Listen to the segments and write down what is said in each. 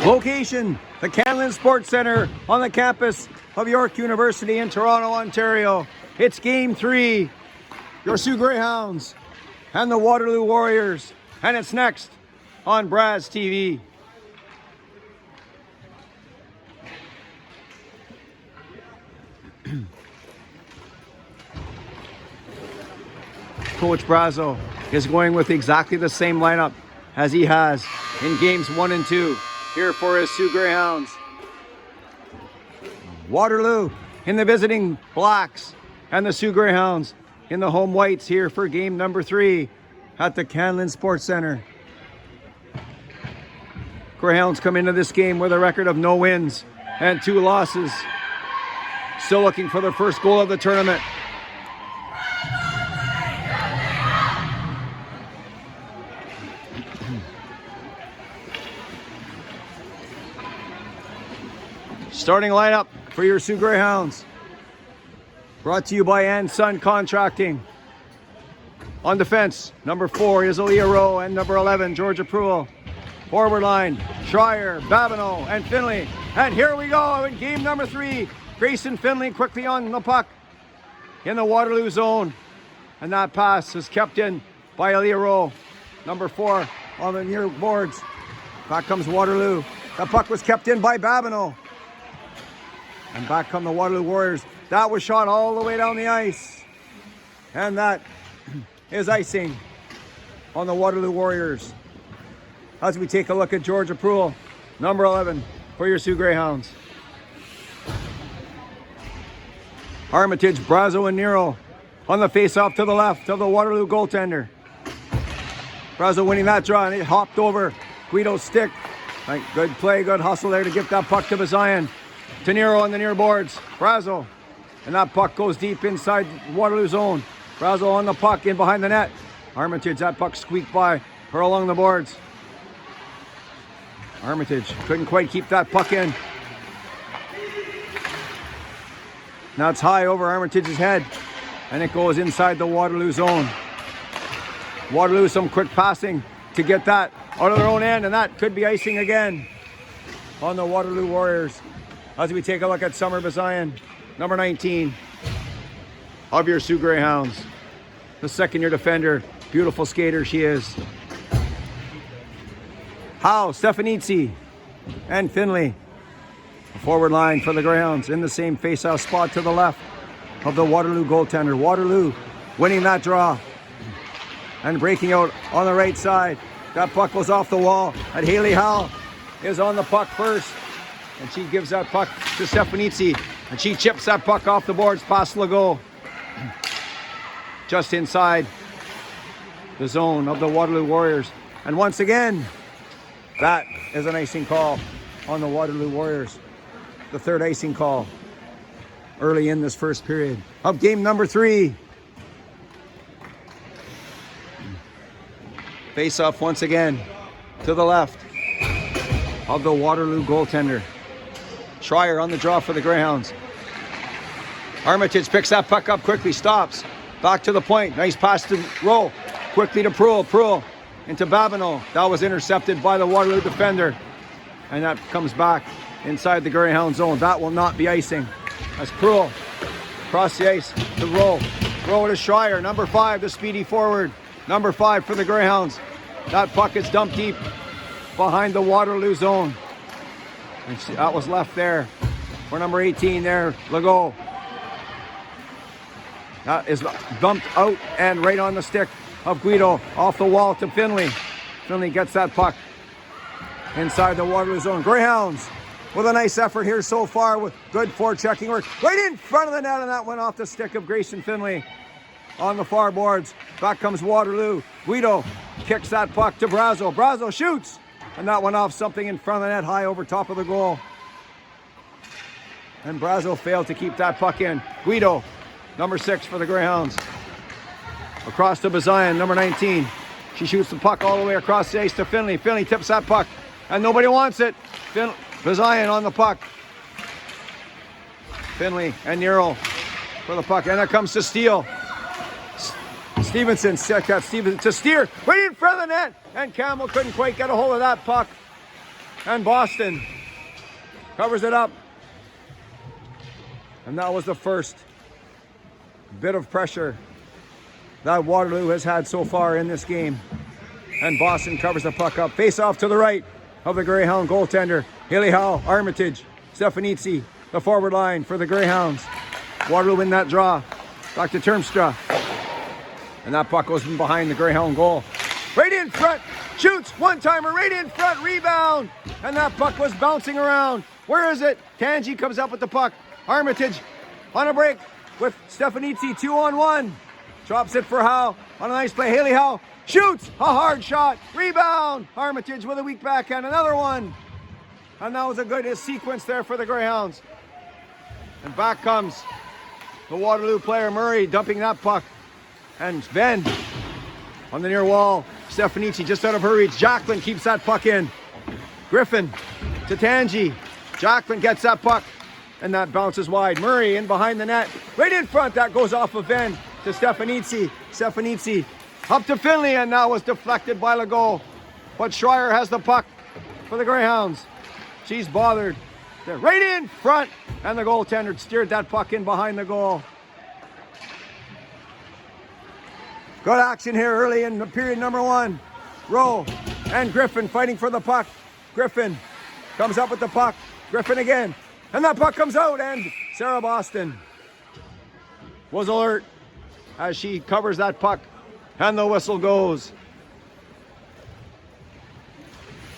Location, the Canlan Sports Centre on the campus of York University in Toronto, Ontario. It's Game 3. Your Soo Greyhounds and the Waterloo Warriors. And it's next on Braz TV. Coach Brazo is going with exactly the same lineup as he has in games 1 and 2 here for his Soo Greyhounds. Waterloo in the visiting Blacks and the Soo Greyhounds in the home whites here for game number 3 at the Canlan Sports Centre. Greyhounds come into this game with a record of no wins and 2 losses. Still looking for their first goal of the tournament. Starting lineup for your Soo Greyhounds. Brought to you by Ann Sun Contracting. On defense, number 4 is Aaliyah Rowe and number 11, Georgia Pruill. Forward line, Schreier, Babineau, and Finley. And here we go in game number 3. Grayson Finley quickly on the puck in the Waterloo zone. And that pass is kept in by Aaliyah Rowe. Number 4 on the near boards. Back comes Waterloo. The puck was kept in by Babineau. And back come the Waterloo Warriors. That was shot all the way down the ice. And that is icing on the Waterloo Warriors. As we take a look at Georgia Pruill, number 11 for your Soo Greyhounds. Armitage, Brazo, and Nero on the face-off to the left of the Waterloo goaltender. Brazo winning that draw, and it hopped over Guido's stick. Good play, good hustle there to get that puck to Bazian. To Nero on the near boards. Brazo. And that puck goes deep inside Waterloo zone. Brazo on the puck in behind the net. Armitage, that puck squeaked by her along the boards. Armitage couldn't quite keep that puck in. Now it's high over Armitage's head. And it goes inside the Waterloo zone. Waterloo some quick passing to get that out of their own end. And that could be icing again on the Waterloo Warriors. As we take a look at Summer Bazian, number 19 of your Soo Greyhounds. The second-year defender, beautiful skater she is. Howe, Stefanitsi, and Finley. The forward line for the Greyhounds in the same face-off spot to the left of the Waterloo goaltender. Waterloo winning that draw and breaking out on the right side. That puck goes off the wall, and Haley Howe is on the puck first. And she gives that puck to Stefanitsi. And she chips that puck off the boards past Legault. Just inside the zone of the Waterloo Warriors. And once again, that is an icing call on the Waterloo Warriors. The third icing call early in this first period of game number 3. Face off once again to the left of the Waterloo goaltender. Schreier on the draw for the Greyhounds. Armitage picks that puck up quickly, stops. Back to the point. Nice pass to Rowe. Quickly to Pruill. Pruill into Babineau. That was intercepted by the Waterloo defender. And that comes back inside the Greyhound zone. That will not be icing. As Pruill across the ice to Rowe. Rowe to Schreier. Number 5, the speedy forward. Number 5 for the Greyhounds. That puck is dumped deep behind the Waterloo zone. And that was left there for number 18 there, Legault. That is dumped out and right on the stick of Guido. Off the wall to Finley. Finley gets that puck inside the Waterloo zone. Greyhounds with a nice effort here so far with good forechecking work. Right in front of the net, and that went off the stick of Grayson Finley on the far boards. Back comes Waterloo. Guido kicks that puck to Brazo. Brazo shoots. And that went off something in front of the net, high over top of the goal. And Brazo failed to keep that puck in. Guido, number 6 for the Greyhounds. Across to Bazian, number 19. She shoots the puck all the way across the ice to Finley. Finley tips that puck, and nobody wants it. Bazian on the puck. Finley and Nero for the puck. And it comes to Steele. Stevenson got Stevenson to steer right in front of the net, and Campbell couldn't quite get a hold of that puck. and Boston covers it up. And that was the first bit of pressure that Waterloo has had so far in this game. And Boston covers the puck up. Face off to the right of the Greyhound goaltender. Haley Howe, Armitage, Stefanitsi, the forward line for the Greyhounds. Waterloo win that draw. Back to Termstra. And that puck goes in behind the Greyhound goal. Right in front. Shoots. One-timer right in front. Rebound. And that puck was bouncing around. Where is it? Tangi comes up with the puck. Armitage on a break with Stefanitsi 2-on-1. Drops it for Howe on a nice play. Haley Howe shoots. A hard shot. Rebound. Armitage with a weak backhand. Another one. And that was a good sequence there for the Greyhounds. And back comes the Waterloo player, Murray, dumping that puck. And Ben on the near wall. Stefanitsi just out of her reach. Jacqueline keeps that puck in. Griffin to Tangi. Jacqueline gets that puck. And that bounces wide. Murray in behind the net. Right in front. That goes off of Ben to Stefanitsi. Stefanitsi up to Finley. And that was deflected by Legault. But Schreier has the puck for the Greyhounds. She's bothered. They're right in front. And the goaltender steered that puck in behind the goal. Good action here early in the period number one. Rowe and Griffin fighting for the puck. Griffin comes up with the puck. Griffin again. And that puck comes out, and Sarah Boston was alert as she covers that puck. And the whistle goes.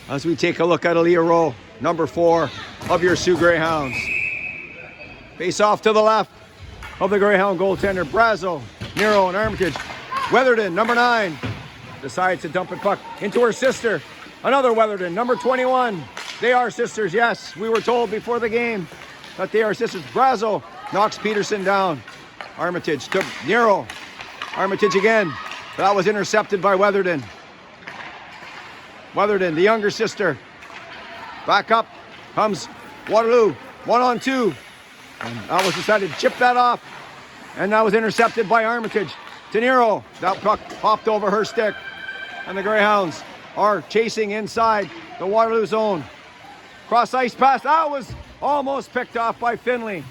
As we take a look at Aaliyah Rowe, number 4 of your Soo Greyhounds. Face off to the left of the Greyhound goaltender. Brazo, Nero, and Armitage. Weatherden, number 9, decides to dump a puck into her sister. Another Weatherden, number 21. They are sisters, yes. We were told before the game that they are sisters. Brazo knocks Peterson down. Armitage to Nero. Armitage again. That was intercepted by Weatherden. Weatherden, the younger sister. Back up comes Waterloo. 1-on-2. And that was decided to chip that off. And that was intercepted by Armitage. To Nero. That puck popped over her stick. And the Greyhounds are chasing inside the Waterloo zone. Cross ice pass. That was almost picked off by Finley.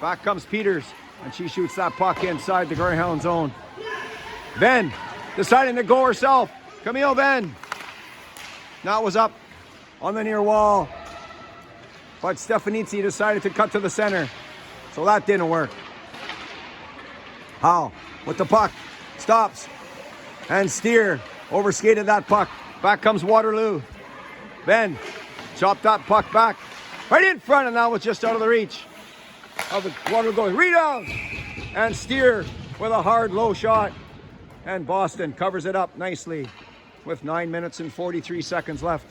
Back comes Peters. And she shoots that puck inside the Greyhound zone. Ben deciding to go herself. Camille Ben. That was up on the near wall. But Stefanitsi decided to cut to the center. So that didn't work. Howe with the puck. Stops. And Steer overskated that puck. Back comes Waterloo. Ben chopped that puck back. Right in front, and that was just out of the reach of the Waterloo goal. Rebound! And Steer with a hard low shot. And Boston covers it up nicely with 9 minutes and 43 seconds left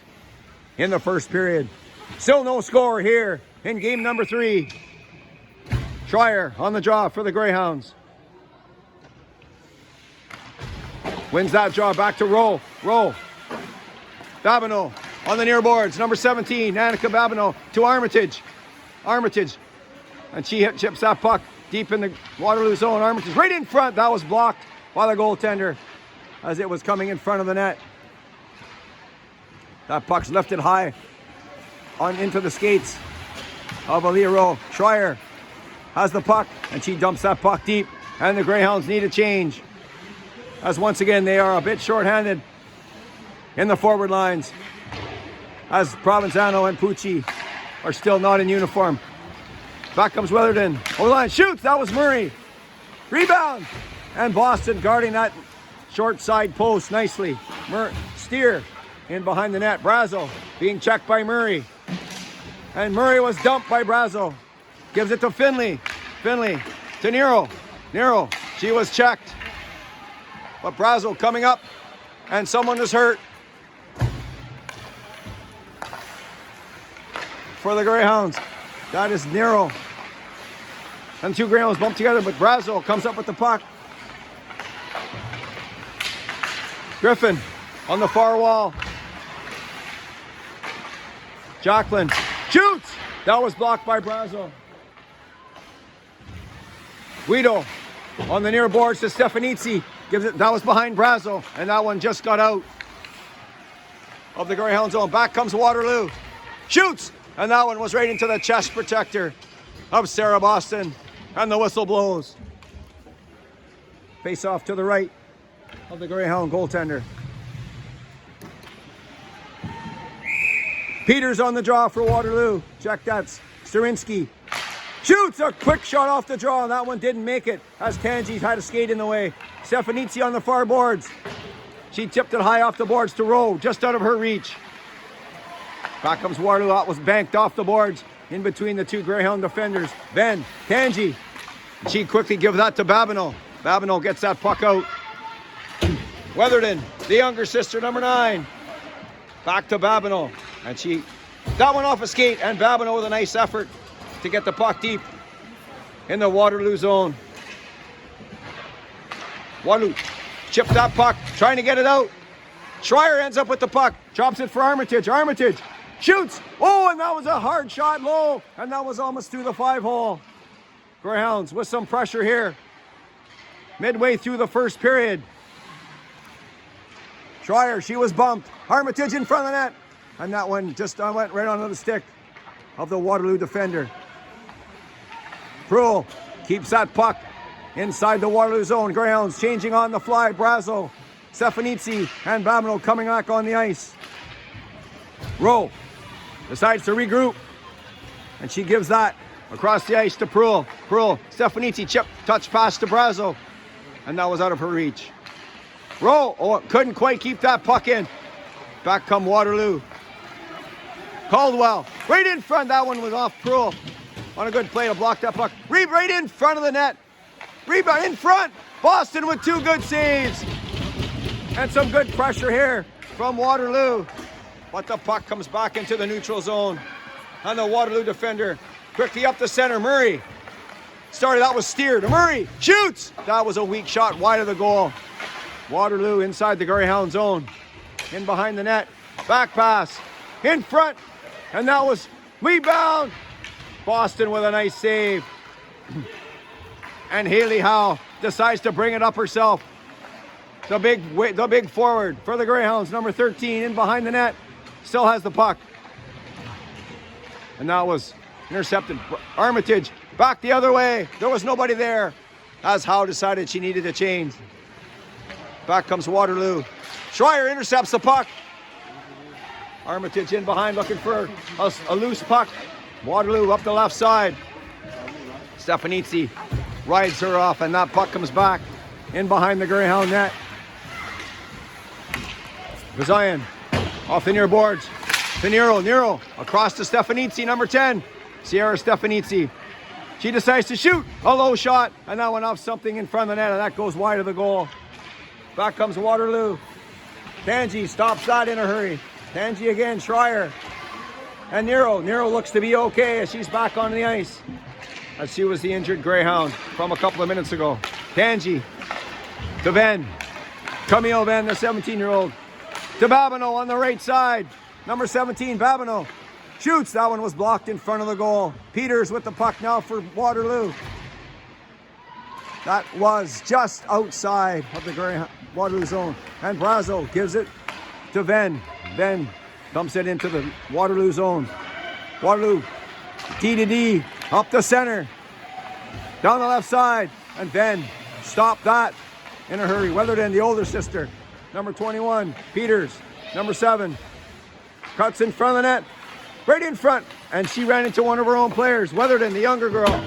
in the first period. Still no score here in game number 3. Schreier on the draw for the Greyhounds. Wins that draw. Back to Rowe. Rowe. Babineau on the near boards. Number 17, Annika Babineau to Armitage. Armitage. And she chips that puck deep in the Waterloo zone. Armitage right in front. That was blocked by the goaltender as it was coming in front of the net. That puck's lifted high on into the skates of Aaliyah Rowe. Schreier has the puck, and she dumps that puck deep. And the Greyhounds need a change, as once again they are a bit short-handed in the forward lines, as Provenzano and Pucci are still not in uniform. Back comes Weatherden. Over the line, shoots. That was Murray. Rebound. And Boston guarding that short side post nicely. Steer in behind the net. Brazo being checked by Murray. And Murray was dumped by Brazo. Gives it to Finley. Finley to Nero. Nero, she was checked. But Brazo coming up, and someone is hurt. For the Greyhounds, that is Nero. And 2 Greyhounds bumped together, but Brazo comes up with the puck. Griffin on the far wall. Jacqueline shoots. That was blocked by Brazo. Guido on the near boards to Stefanitsi. Gives it. That was behind Brazo, and that one just got out of the Greyhound zone. Back comes Waterloo. Shoots! And that one was right into the chest protector of Sarah Boston. And the whistle blows. Face off to the right of the Greyhound goaltender. Peters on the draw for Waterloo. Check that. Sturinsky shoots a quick shot off the draw. That one didn't make it as Tangi had a skate in the way. Stefanitsi on the far boards. She tipped it high off the boards to Rowe, just out of her reach. Back comes Waterloo. That was banked off the boards in between the two Greyhound defenders. Then Tangi. She quickly gives that to Babineau. Babineau gets that puck out. Weatherden, the younger sister, number 9. Back to Babineau. And she got one off a skate, and Babineau with a nice effort to get the puck deep in the Waterloo zone. Waterloo chipped that puck, trying to get it out. Schreier ends up with the puck, drops it for Armitage. Armitage shoots. Oh, and that was a hard shot low, and that was almost through the 5-hole. Greyhounds with some pressure here. Midway through the first period. Schreier, she was bumped. Armitage in front of the net. And that one just went right onto the stick of the Waterloo defender. Prohl keeps that puck inside the Waterloo zone. Greyhounds changing on the fly. Brazo, Stefanitsi, and Babineau coming back on the ice. Rowe decides to regroup. And she gives that across the ice to Prohl. Prohl, Stefanitsi, chip, touch pass to Brazo. And that was out of her reach. Rowe, couldn't quite keep that puck in. Back come Waterloo. Caldwell, right in front. That one was off Prohl. On a good play to block that puck. Right in front of the net. Rebound in front. Boston with 2 good saves. And some good pressure here from Waterloo. But the puck comes back into the neutral zone. And the Waterloo defender quickly up the center. Murray started, that was steered. Murray shoots. That was a weak shot wide of the goal. Waterloo inside the Greyhound zone. In behind the net. Back pass. In front. And that was rebound. Boston with a nice save. And Haley Howe decides to bring it up herself. The big forward for the Greyhounds, number 13, in behind the net. Still has the puck. And that was intercepted. Armitage back the other way. There was nobody there as Howe decided she needed to change. Back comes Waterloo. Schreier intercepts the puck. Armitage in behind looking for a loose puck. Waterloo up the left side. Stefanitsi rides her off, and that puck comes back in behind the Greyhound net. Vizayan off the near boards. To Nero across to Stefanitsi, number 10. Sierra Stefanitsi. She decides to shoot a low shot, and that went off something in front of the net, and that goes wide of the goal. Back comes Waterloo. Tangi stops that in a hurry. Tangi again, Schreier. And Nero looks to be okay as she's back on the ice. As she was the injured Greyhound from a couple of minutes ago. Tangi to Venn. Camille Venn, the 17-year-old. To Babineau on the right side. Number 17, Babineau. Shoots. That one was blocked in front of the goal. Peters with the puck now for Waterloo. That was just outside of the Greyhound Waterloo zone. And Brazo gives it to Venn. Venn dumps it into the Waterloo zone. Waterloo, D to D, up the center. Down the left side. And Venn stopped that in a hurry. Weatherden, the older sister. Number 21, Peters. Number 7, cuts in front of the net. Right in front. And she ran into one of her own players. Weatherden, the younger girl.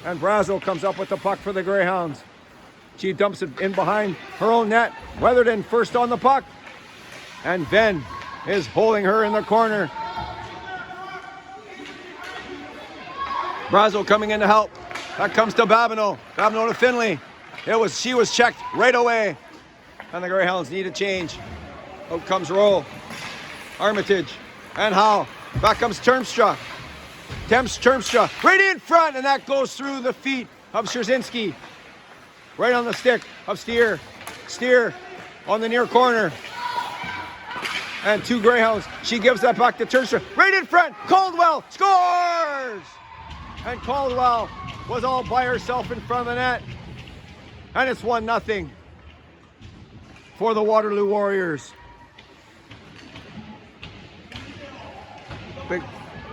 And Brazo comes up with the puck for the Greyhounds. She dumps it in behind her own net. Weatherden first on the puck. And Venn is holding her in the corner. Brazo coming in to help. That comes to Babineau. Babineau to Finley. She was checked right away. And the Greyhounds need a change. Out comes Rowe. Armitage. And Howe. Back comes Termstra. Termstra right in front, and that goes through the feet of Szczerzinski. Right on the stick of Steer. Steer on the near corner. And 2 Greyhounds. She gives that back to Termstra. Right in front. Caldwell scores! And Caldwell was all by herself in front of the net. And it's 1-0 for the Waterloo Warriors.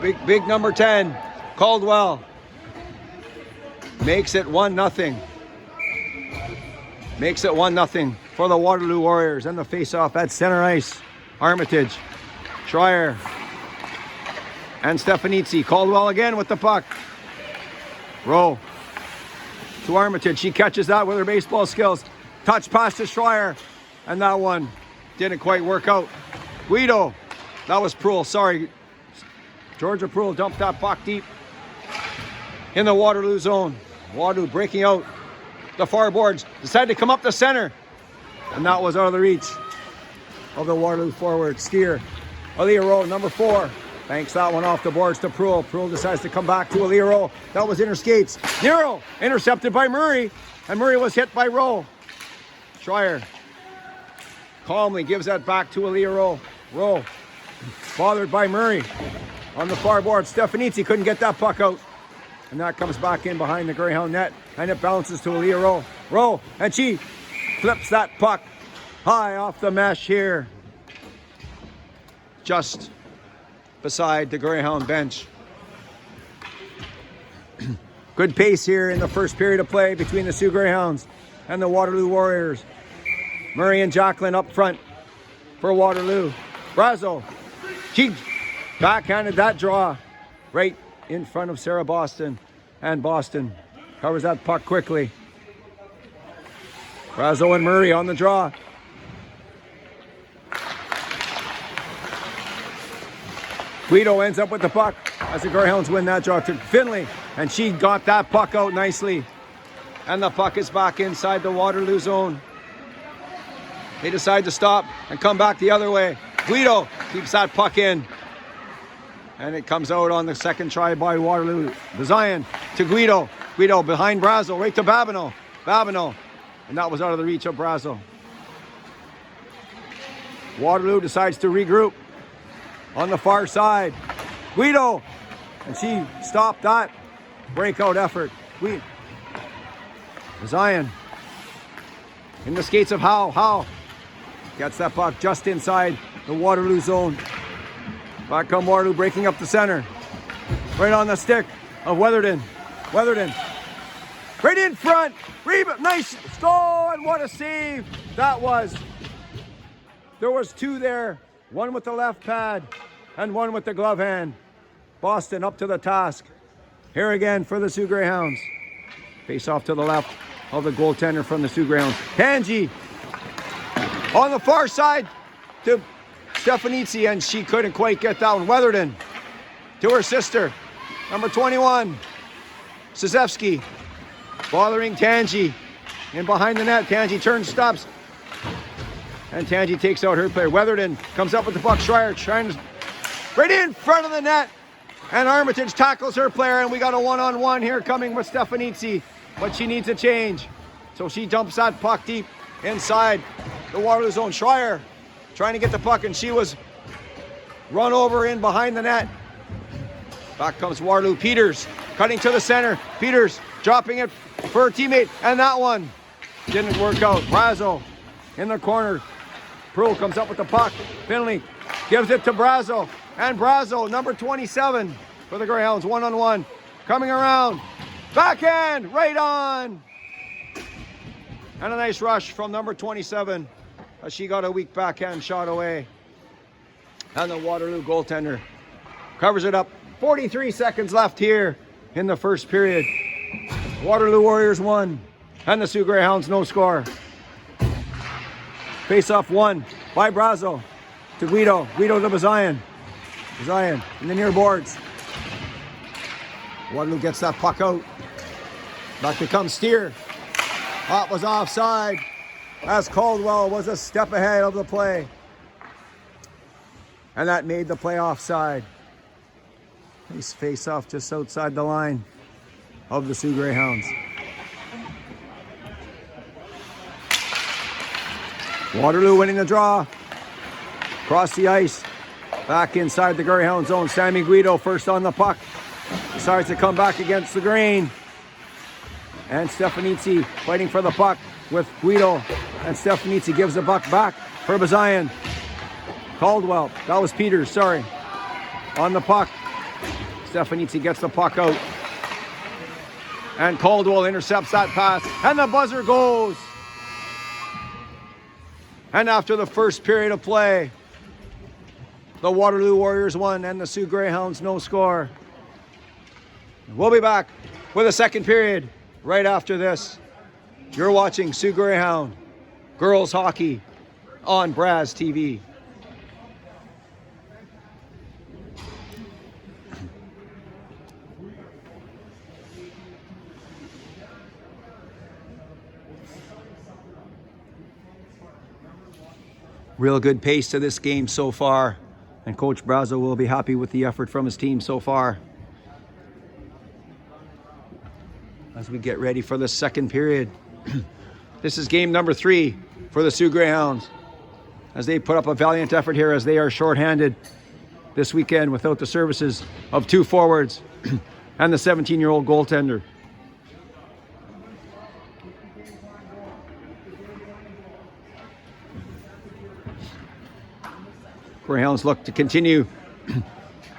Big number 10, Caldwell. Makes it 1-0. Makes it 1-0 for the Waterloo Warriors. And the face-off at center ice. Armitage, Schreier, and Stefanitsi. Caldwell again with the puck. Rowe to Armitage. She catches that with her baseball skills. Touch pass to Schreier. And that one didn't quite work out. Guido. That was Proulx. Sorry. Georgia Proulx dumped that puck deep in the Waterloo zone. Waterloo breaking out the far boards. Decided to come up the center. And that was out of the reach of the Waterloo forward. Steer. Aaliyah Rowe, number 4. Banks that one off the boards to Proulx. Proulx decides to come back to Aaliyah Rowe. That was in her skates. Nero intercepted by Murray. And Murray was hit by Rowe. Schreier calmly gives that back to Aaliyah Rowe. Rowe bothered by Murray on the far board. Stefanitsi couldn't get that puck out. And that comes back in behind the Greyhound net. And it bounces to Aaliyah Rowe. Rowe, and she flips that puck high off the mesh here. Just beside the Greyhound bench. Good pace here in the first period of play between the Soo Greyhounds and the Waterloo Warriors. Murray and Jacqueline up front for Waterloo. Brazo, she backhanded that draw right in front of Sarah Boston. And Boston covers that puck quickly. Brazo and Murray on the draw. Guido ends up with the puck as the Greyhounds win that draw to Finley. And she got that puck out nicely. And the puck is back inside the Waterloo zone. They decide to stop and come back the other way. Guido keeps that puck in. And it comes out on the second try by Waterloo. Bazian to Guido. Guido behind Brazo, right to Babineau. Babineau. And that was out of the reach of Brazo. Waterloo decides to regroup on the far side. Guido. And she stopped that breakout effort. Bazian. In the skates of Howe. Gets that puck just inside the Waterloo zone. Back come Waterloo breaking up the center. Right on the stick of Weatherden. Weatherden. Right in front. Nice score, and what a save that was. There was 2 there. One with the left pad and one with the glove hand. Boston up to the task. Here again for the Soo Greyhounds. Face off to the left of the goaltender from the Soo Greyhounds. Tangi on the far side to Stefanitsi, and she couldn't quite get down. Weatherden to her sister, number 21, Szewski, bothering Tangi. In behind the net, Tangi turns, stops, and Tangi takes out her player. Weatherden comes up with the puck. Schreier trying right in front of the net, and Armitage tackles her player, and we got a one-on-one here coming with Stefanitsi, but she needs a change. So she dumps that puck deep inside the Waterloo zone. Schreier trying to get the puck, and she was run over in behind the net. Back comes Waterloo. Peters cutting to the center. Peters dropping it for her teammate, and that one didn't work out. Brazo in the corner. Proulx comes up with the puck. Finley gives it to Brazo, and Brazo, number 27 for the Greyhounds, one-on-one. Coming around. Backhand, right on. And a nice rush from number 27 as she got a weak backhand shot away. And the Waterloo goaltender covers it up. 43 seconds left here in the first period. Waterloo Warriors 1 and the Soo Greyhounds no score. Face-off won by Brazo to Guido. Guido to Bazian. Bazian in the near boards. Waterloo gets that puck out. Back to come Steer. That was offside as Caldwell was a step ahead of the play. And that made the play offside. Nice face-off just outside the line of the Soo Greyhounds. Waterloo winning the draw. Across the ice. Back inside the Greyhound zone. Sammy Guido first on the puck. Decides to come back against the grain. And Stefanitsi fighting for the puck with Guido. And Stefanitsi gives the puck back for Bazian. Caldwell. That was Peters, sorry. on the puck. Stefanitsi gets the puck out. And Caldwell intercepts that pass. And the buzzer goes. And after the first period of play, the Waterloo Warriors won and the Soo Greyhounds no score. We'll be back with a second period right after this. You're watching Soo Greyhound Girls Hockey on Braz TV. Real good pace to this game so far, and Coach Brazo will be happy with the effort from his team so far. As we get ready for the second period. This is game number 3 for the Soo Greyhounds, as they put up a valiant effort here, as they are shorthanded this weekend without the services of 2 forwards and the 17-year-old goaltender. Greyhounds look to continue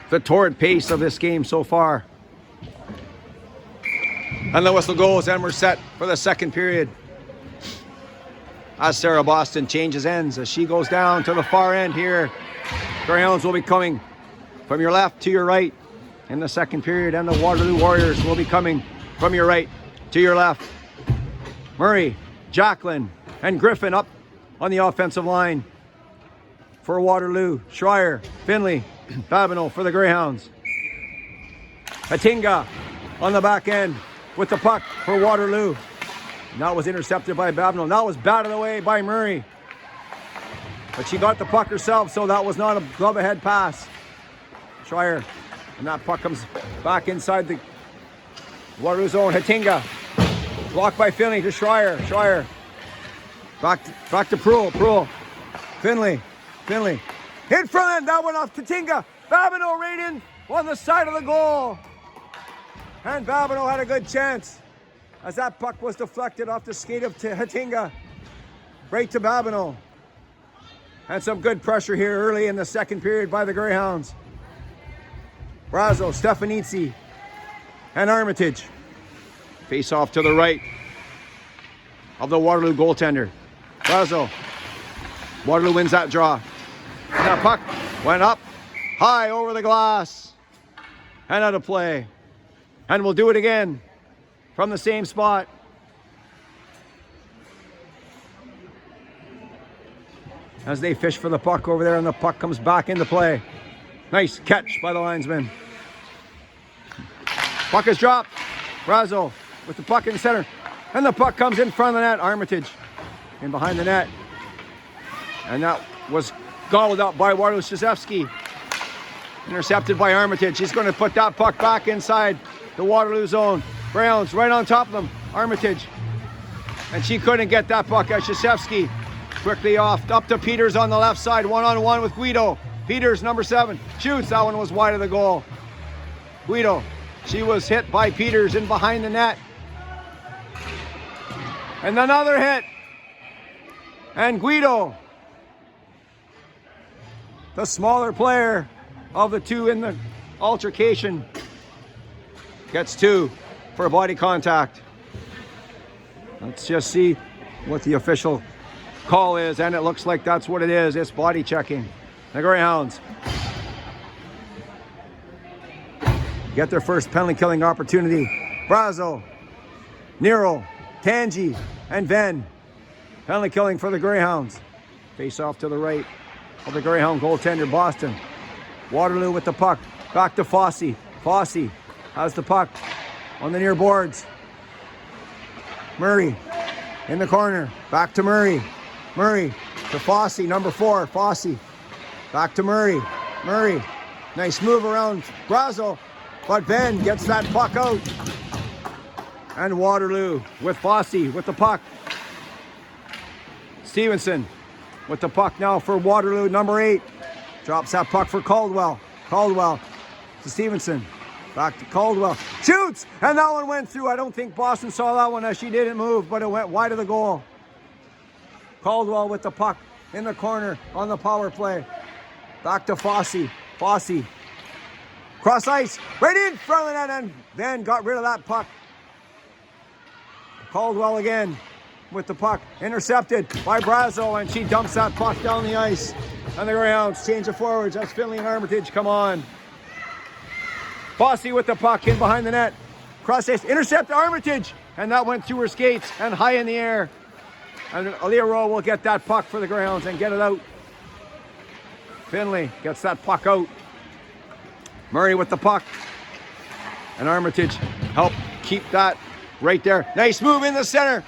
the torrid pace of this game so far. And the whistle goes, and we're set for the second period. As Sarah Boston changes ends, as she goes down to the far end here. Greyhounds will be coming from your left to your right in the second period, and the Waterloo Warriors will be coming from your right to your left. Murray, Jacqueline, and Griffin up on the offensive line for Waterloo. Schreier, Finley, Babineau for the Greyhounds. Hatinga on the back end with the puck for Waterloo. And that was intercepted by Babineau. That was batted away by Murray. But she got the puck herself, so that was not a glove ahead pass. Schreier, and that puck comes back inside the Waterloo zone. Hatinga, blocked by Finley to Schreier. Schreier, back to Proulx. Finley, in front, that one off Hatinga. Babineau right in on the side of the goal. And Babineau had a good chance as that puck was deflected off the skate of Hatinga. Right to Babineau. And some good pressure here early in the second period by the Greyhounds. Brazo, Stefanitsi, and Armitage. Face off to the right of the Waterloo goaltender. Brazo. Waterloo wins that draw. And that puck went up high over the glass and out of play. And we'll do it again from the same spot. As they fish for the puck over there, and the puck comes back into play. Nice catch by the linesman. Puck is dropped. Brazo with the puck in the center. And the puck comes in front of the net. Armitage in behind the net. And that was gobbled up by Waterloo. Krzyzewski. Intercepted by Armitage. He's going to put that puck back inside the Waterloo zone. Browns right on top of them. Armitage. And she couldn't get that puck. Krzyzewski quickly off. Up to Peters on the left side. One-on-one with Guido. Peters, number 7. Shoots. That one was wide of the goal. Guido. She was hit by Peters in behind the net. And another hit. And Guido, the smaller player of the two in the altercation, gets 2 for body contact. Let's just see what the official call is, and it looks like that's what it is. It's body checking. The Greyhounds get their first penalty killing opportunity. Brazo, Nero, Tangi, and Venn. Penalty killing for the Greyhounds. Face off to the right of the Greyhound goaltender, Boston. Waterloo with the puck. Back to Fossey. Fossey has the puck on the near boards. Murray in the corner. Back to Murray. Murray to Fossey, number 4. Fossey. Back to Murray. Murray. Nice move around Brazo. But Ben gets that puck out. And Waterloo with Fossey with the puck. Stevenson with the puck now for Waterloo, number 8. Drops that puck for Caldwell. Caldwell to Stevenson. Back to Caldwell. Shoots! And that one went through. I don't think Boston saw that one as she didn't move, but it went wide of the goal. Caldwell with the puck in the corner on the power play. Back to Fossey. Fossey Cross ice, right in front of the net, and then got rid of that puck. Caldwell again with the puck, intercepted by Brazo, and she dumps that puck down the ice. And the Greyhounds change the forwards as Finley and Armitage come on. Fossey with the puck in behind the net. Cross ice, intercept Armitage, and that went through her skates and high in the air. And Aaliyah Rowe will get that puck for the Greyhounds and get it out. Finley gets that puck out. Murray with the puck. And Armitage help keep that right there. Nice move in the center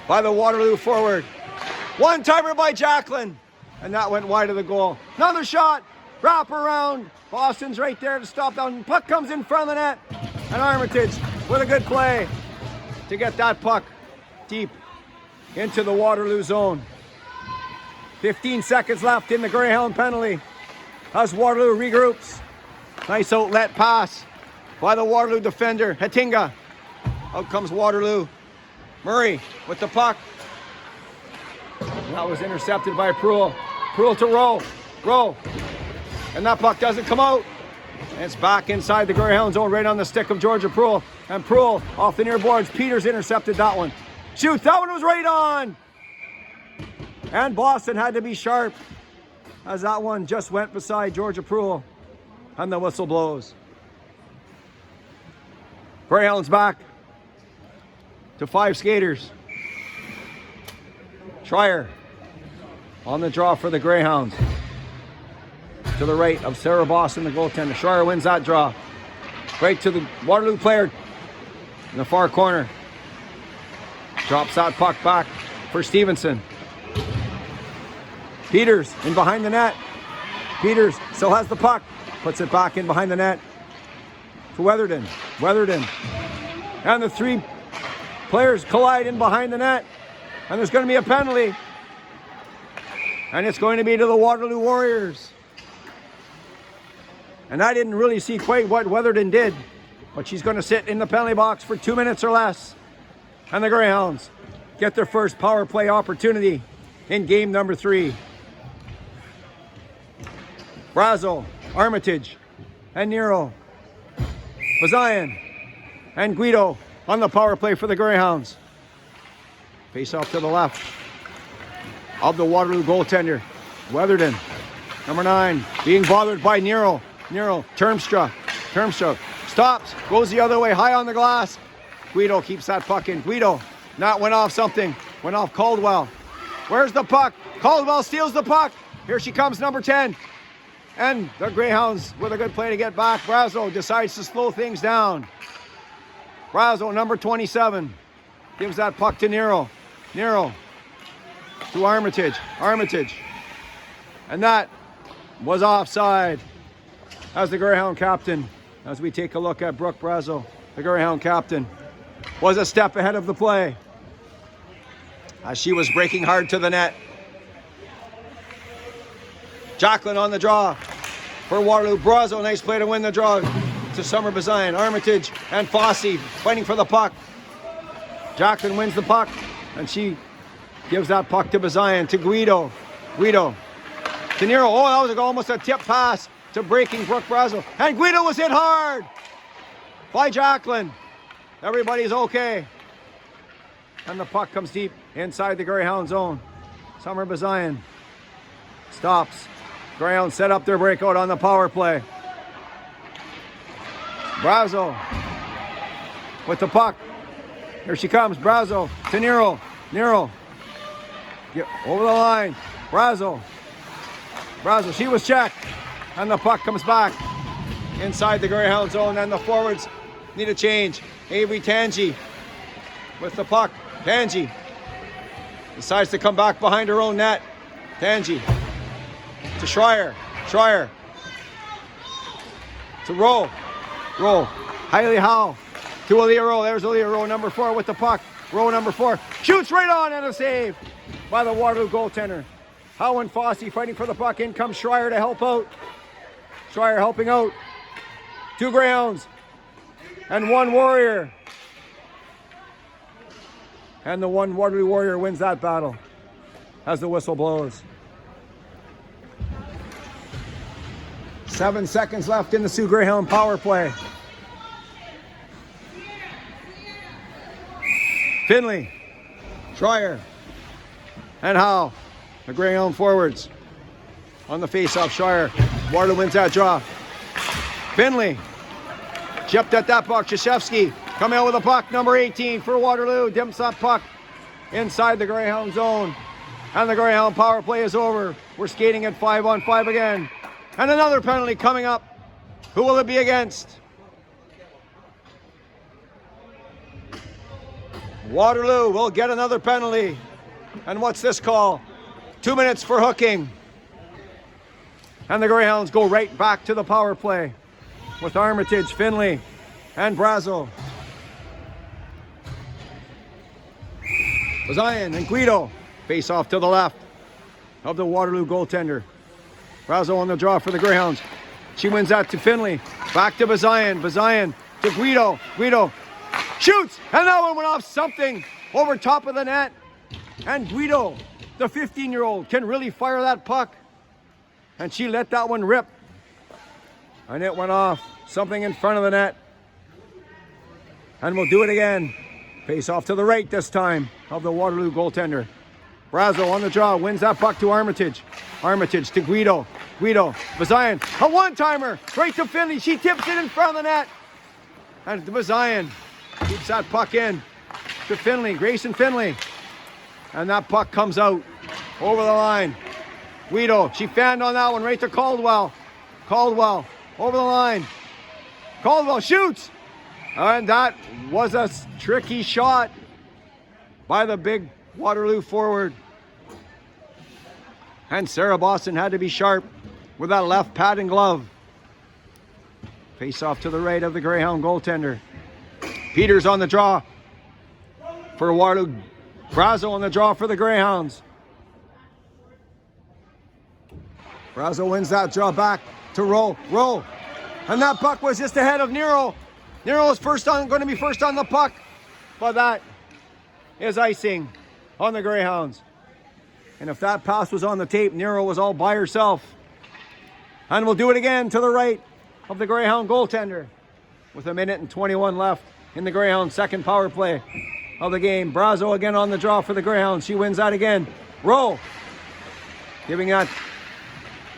by the Waterloo forward. One-timer by Jacqueline. And that went wide of the goal. Another shot. Wrap around. Boston's right there to stop down. Puck comes in front of the net. And Armitage with a good play to get that puck deep into the Waterloo zone. 15 seconds left in the Greyhound penalty as Waterloo regroups. Nice outlet pass by the Waterloo defender, Hatinga. Out comes Waterloo. Murray with the puck. That was intercepted by Proulx. Proulx to Rowe. Rowe. And that puck doesn't come out. And it's back inside the Greyhound zone, right on the stick of Georgia Proulx. And Proulx off the near boards. Peters intercepted that one. Shoots. That one was right on. And Boston had to be sharp as that one just went beside Georgia Proulx. And the whistle blows. Greyhounds back to 5 skaters. Schreier on the draw for the Greyhounds. To the right of Sarah Boston, the goaltender. Schreier wins that draw. Right to the Waterloo player in the far corner. Drops that puck back for Stevenson. Peters in behind the net. Peters still has the puck. Puts it back in behind the net to Weatherden. Weatherden. And the 3 players collide in behind the net. And there's going to be a penalty. And it's going to be to the Waterloo Warriors. And I didn't really see quite what Weatherden did. But she's going to sit in the penalty box for 2 minutes or less. And the Greyhounds get their first power play opportunity in game number 3. Brazo, Armitage, and Nero. Bazayan and Guido on the power play for the Greyhounds. Face off to the left of the Waterloo goaltender. Weatherden, number 9, being bothered by Nero. Nero, Termstra. Termstra stops, goes the other way, high on the glass. Guido keeps that puck in. Guido, not went off something, went off Caldwell. Where's the puck? Caldwell steals the puck. Here she comes, number 10. And the Greyhounds with a good play to get back. Brazo decides to slow things down. Brazo, number 27, gives that puck to Nero. Nero to Armitage. Armitage. And that was offside. As the Greyhound captain, as we take a look at Brooke Brazo, the Greyhound captain, was a step ahead of the play as she was breaking hard to the net. Jacqueline on the draw for Waterloo. Brazo, nice play to win the draw to Summer Bazayan. Armitage and Fossey fighting for the puck. Jacqueline wins the puck, and she gives that puck to Bazayan, to Guido. Guido to Nero. Oh, that was almost a tip pass to breaking Brooke Brazo. And Guido was hit hard by Jacqueline. Everybody's okay. And the puck comes deep inside the Greyhound zone. Summer Bazayan stops. Greyhounds set up their breakout on the power play. Brazo with the puck. Here she comes. Brazo to Nero. Nero. Get over the line. Brazo. Brazo. She was checked. And the puck comes back inside the Greyhound zone. And the forwards need a change. Avery Tangi with the puck. Tangi decides to come back behind her own net. Tangi to Schreier. Schreier to Rowe. Rowe. Hailey Howe to Aaliyah Rowe. There's Aaliyah Rowe, number 4 with the puck. Rowe, number 4. Shoots right on, and a save by the Waterloo goaltender. Howe and Fossey fighting for the puck. In comes Schreier to help out. Schreier helping out. 2 Greyhounds and 1 Warrior. And the 1 Waterloo Warrior wins that battle as the whistle blows. 7 seconds left in the Soo Greyhound power play. Finley, Schreier, and Howe, the Greyhound forwards. On the face-off, Schreier. Waterloo wins that draw. Finley, chipped at that puck. Krzyzewski coming out with a puck. Number 18 for Waterloo. Dimps that puck inside the Greyhound zone. And the Greyhound power play is over. We're skating at 5-on-5 again. And another penalty coming up. Who will it be against? Waterloo will get another penalty. And what's this call? 2 minutes for hooking. And the Greyhounds go right back to the power play with Armitage, Finley, and Brazo. Bazian and Guido face off to the left of the Waterloo goaltender. Brazo on the draw for the Greyhounds. She wins that to Finley. Back to Bazian. Bazian to Guido. Guido shoots, and that one went off something over top of the net. And Guido, the 15-year-old, can really fire that puck. And she let that one rip. And it went off something in front of the net. And we'll do it again. Face off to the right this time of the Waterloo goaltender. Brazo on the draw, wins that puck to Armitage. Armitage to Guido. Guido, Bazian, a one-timer, right to Finley. She tips it in front of the net. And Bazian keeps that puck in to Finley, Grayson Finley. And that puck comes out over the line. Guido, she fanned on that one right to Caldwell. Caldwell over the line. Caldwell shoots. And that was a tricky shot by the big Waterloo forward. And Sarah Boston had to be sharp with that left pad and glove. Face off to the right of the Greyhound goaltender. Peters on the draw for Waterloo. Brazo on the draw for the Greyhounds. Brazo wins that draw back to Rowe. Rowe. And that puck was just ahead of Nero. Nero is going to be first on the puck. But that is icing on the Greyhounds. And if that pass was on the tape, Nero was all by herself. And we'll do it again to the right of the Greyhound goaltender. With 1:21 left in the Greyhound second power play of the game. Brazo again on the draw for the Greyhounds. She wins that again. Rowe giving that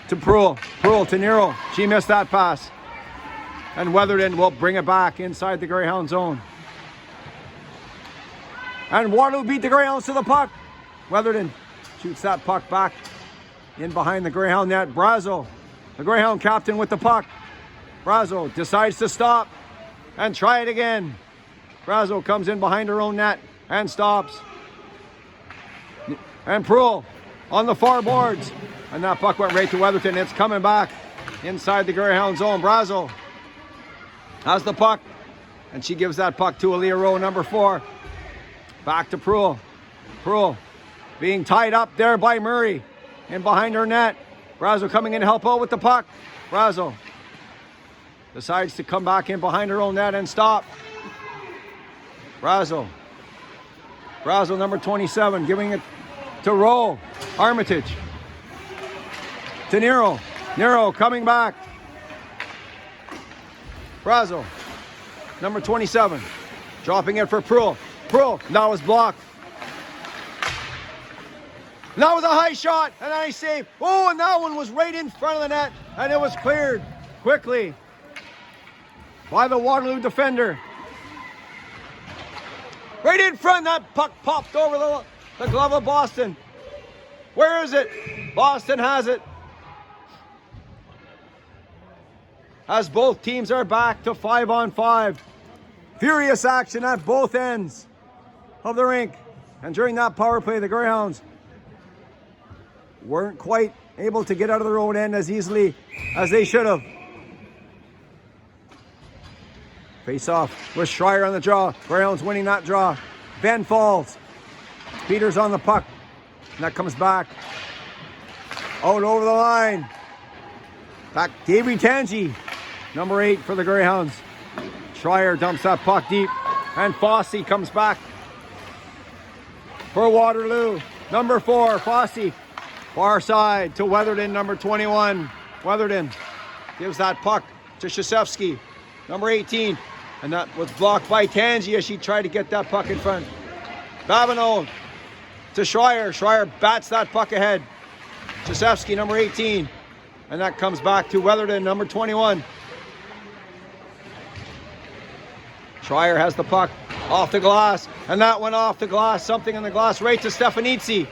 to Proulx. Proulx to Nero. She missed that pass. And Weatherden will bring it back inside the Greyhound zone. And Waterloo beat the Greyhounds to the puck. Weatherden shoots that puck back in behind the Greyhound net. Brazo, the Greyhound captain with the puck. Brazo decides to stop and try it again. Brazo comes in behind her own net and stops. And Proulx on the far boards. And that puck went right to Weatherden. It's coming back inside the Greyhound zone. Brazo has the puck. And she gives that puck to Aaliyah Rowe, number 4. Back to Proulx. Proulx being tied up there by Murray in behind her net. Brazo coming in to help out with the puck. Brazo decides to come back in behind her own net and stop. Brazo. Brazo, number 27, giving it to Rowe. Armitage. To Nero. Nero coming back. Brazo, number 27, dropping it for Proulx. Proulx, that was blocked. And that was a high shot, a nice save. Oh, and that one was right in front of the net, and it was cleared quickly by the Waterloo defender. Right in front, that puck popped over the glove of Boston. Where is it? Boston has it. As both teams are back to 5-on-5. Furious action at both ends of the rink. And during that power play, the Greyhounds weren't quite able to get out of their own end as easily as they should have. Face off with Schreier on the draw. Greyhounds winning that draw. Ben falls. Peters on the puck. And that comes back. Out over the line. Back Davey Tangi. Number 8 for the Greyhounds. Schreier dumps that puck deep. And Fossey comes back for Waterloo. Number 4, Fossey. Far side to Weatherden, number 21. Weatherden gives that puck to Krzyzewski, number 18. And that was blocked by Tangi as she tried to get that puck in front. Babineau to Schreier. Schreier bats that puck ahead. Krzyzewski, number 18. And that comes back to Weatherden, number 21. Schreier has the puck off the glass. And that went off the glass. Something in the glass right to Stefanitsi.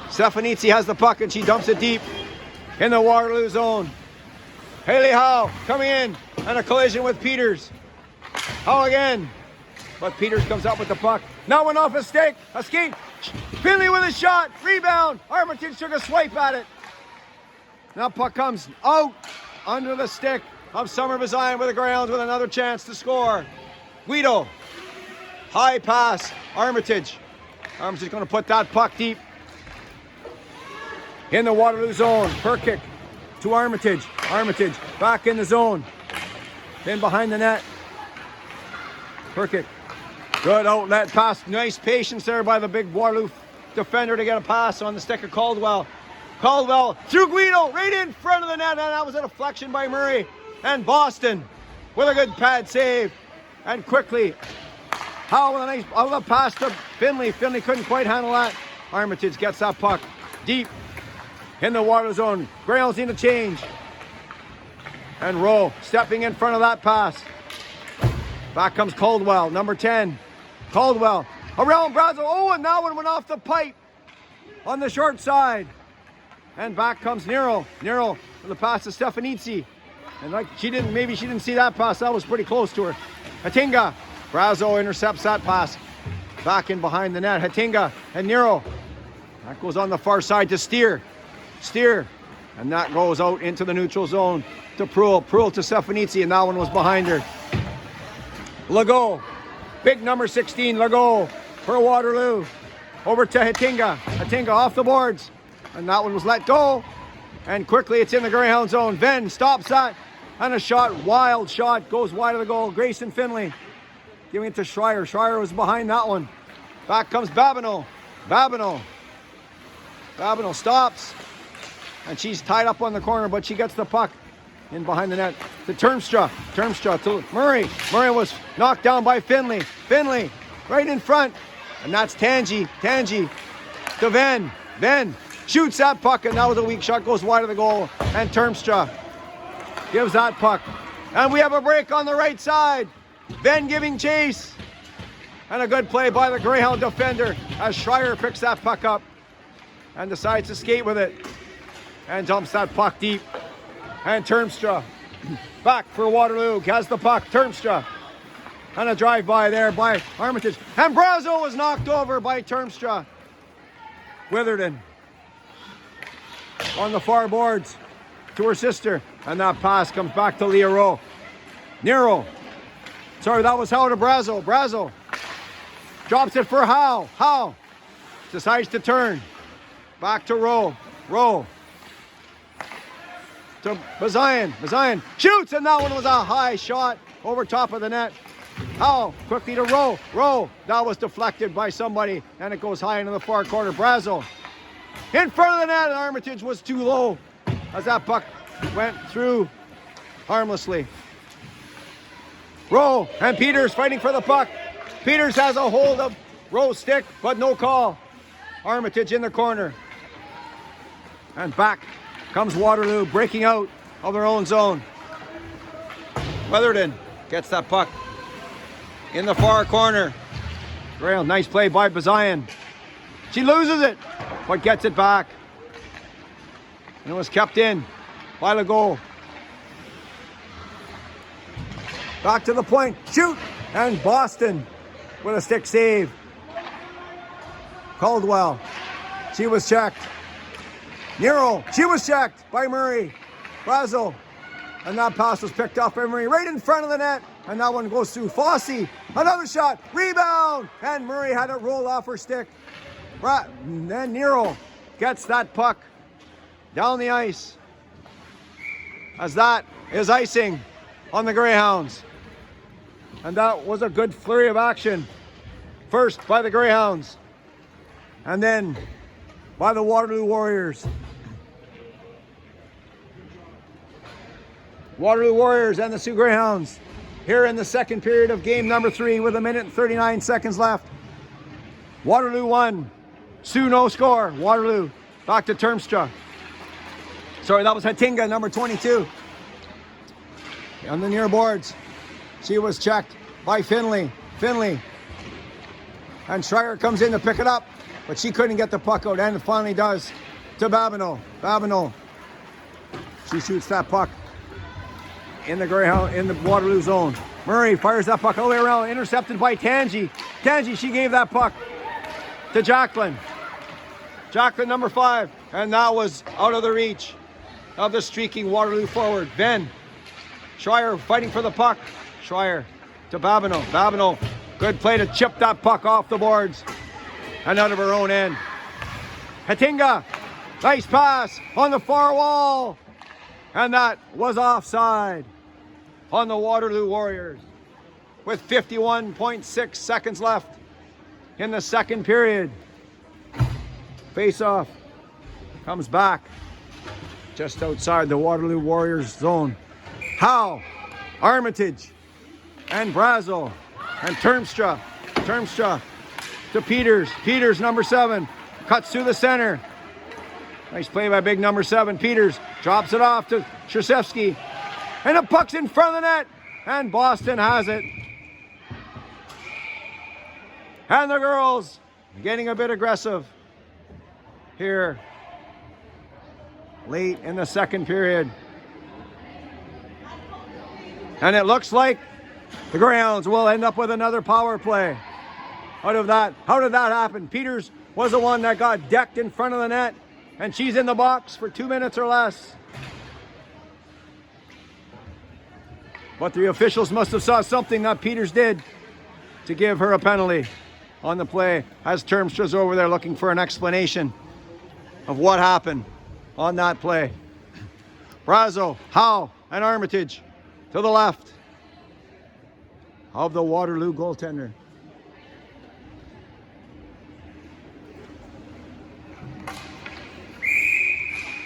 Stefanitsi has the puck and she dumps it deep in the Waterloo zone. Haley Howe coming in and a collision with Peters. Howe again. But Peters comes up with the puck. Now went off a stick. A skate. Finley with a shot. Rebound. Armitage took a swipe at it. Now puck comes out under the stick of Summer Bazian with the Greyhounds with another chance to score. Guido. High pass. Armitage. Armitage going to put that puck deep in the Waterloo zone. Per kick to Armitage. Armitage back in the zone. In behind the net. Per kick. Good outlet pass. Nice patience there by the big Waterloo defender to get a pass on the stick of Caldwell. Caldwell through Guido right in front of the net, and that was a deflection by Murray. And Boston with a good pad save. And quickly, Howe with a nice outlet pass to Finley. Finley couldn't quite handle that. Armitage gets that puck deep in the Waterloo zone. Greyhounds need a change. And Rowe stepping in front of that pass. Back comes Caldwell, number 10. Caldwell around Brazo. Oh, and that one went off the pipe on the short side. And back comes Nero. Nero with the pass to Stefanitsi. And like she didn't see that pass. That was pretty close to her. Hatinga. Brazo intercepts that pass. Back in behind the net. Hatinga and Nero. That goes on the far side to Steer. Steer. And that goes out into the neutral zone to Pruill. Pruill to Stefanitsi, and that one was behind her. Legault. Big number 16, Legault for Waterloo. Over to Hatinga. Hatinga off the boards. And that one was let go. And quickly it's in the Greyhound zone. Venn stops that. And a shot, wild shot, goes wide of the goal. Grayson Finley giving it to Schreier. Schreier was behind that one. Back comes Babineau. Babineau. Babineau stops. And she's tied up on the corner, but she gets the puck in behind the net to Termstra. Termstra to Murray. Murray was knocked down by Finley. Finley right in front. And that's Tangi. Tangi to Venn. Venn shoots that puck, and that was a weak shot. Goes wide of the goal. And Termstra gives that puck. And we have a break on the right side. Venn giving chase. And a good play by the Greyhound defender as Schreier picks that puck up and decides to skate with it. And dumps that puck deep. And Termstra back for Waterloo. Has the puck. Termstra. And a drive-by there by Armitage. And Brazo was knocked over by Termstra. Witherden on the far boards to her sister. And that pass comes back to Leah Rowe. Nero. Sorry, that was Howe to Brazo. Brazo drops it for Howe. Howe decides to turn. Back to Rowe. Rowe. To Bazian. Bazian shoots, and that one was a high shot over top of the net. Howe quickly to Rowe. Rowe. That was deflected by somebody, and it goes high into the far corner. Brazo in front of the net, and Armitage was too low as that puck went through harmlessly. Rowe and Peters fighting for the puck. Peters has a hold of Rowe's stick, but no call. Armitage in the corner. And back comes Waterloo, breaking out of their own zone. Weatherden gets that puck in the far corner. Real nice play by Bazian. She loses it, but gets it back. And it was kept in by Legault. Back to the point, shoot! And Boston with a stick save. Caldwell, she was checked. Nero, she was checked by Murray. Brazo, and that pass was picked up by Murray right in front of the net. And that one goes through Fossey. Another shot, rebound! And Murray had it roll off her stick. And then Nero gets that puck down the ice. As that is icing on the Greyhounds. And that was a good flurry of action. First by the Greyhounds. And then by the Waterloo Warriors. Waterloo Warriors and the Soo Greyhounds here in the second period of game number 3 with 1 minute and 39 seconds left. Waterloo 1, Soo no score. Waterloo back to Termstra. Sorry, that was Hatinga, number 22. On the near boards, she was checked by Finley. And Schreier comes in to pick it up, but she couldn't get the puck out, and it finally does to Babineau. She shoots that puck in the Waterloo zone. Murray fires that puck all the way around, intercepted by Tangi. She gave that puck to Jacqueline. Jacqueline, number 5, and that was out of the reach of the streaking Waterloo forward. Ben Schreier fighting for the puck. Schreier to Babineau. Good play to chip that puck off the boards and out of her own end. Hatinga, nice pass on the far wall. And that was offside on the Waterloo Warriors with 51.6 seconds left in the second period. Face-off comes back just outside the Waterloo Warriors zone. Howe, Armitage, and Brazo, and Termstra to Peters. Peters, number 7, cuts through the center. Nice play by big number 7. Peters drops it off to Krzyzewski, and the puck's in front of the net, and Boston has it. And the girls getting a bit aggressive here late in the second period. And it looks like the Greyhounds will end up with another power play. How did that happen? Peters was the one that got decked in front of the net, and she's in the box for 2 minutes or less. But the officials must have saw something that Peters did to give her a penalty on the play, as Termstra's over there looking for an explanation of what happened on that play. Brazo, Howe, and Armitage to the left of the Waterloo goaltender.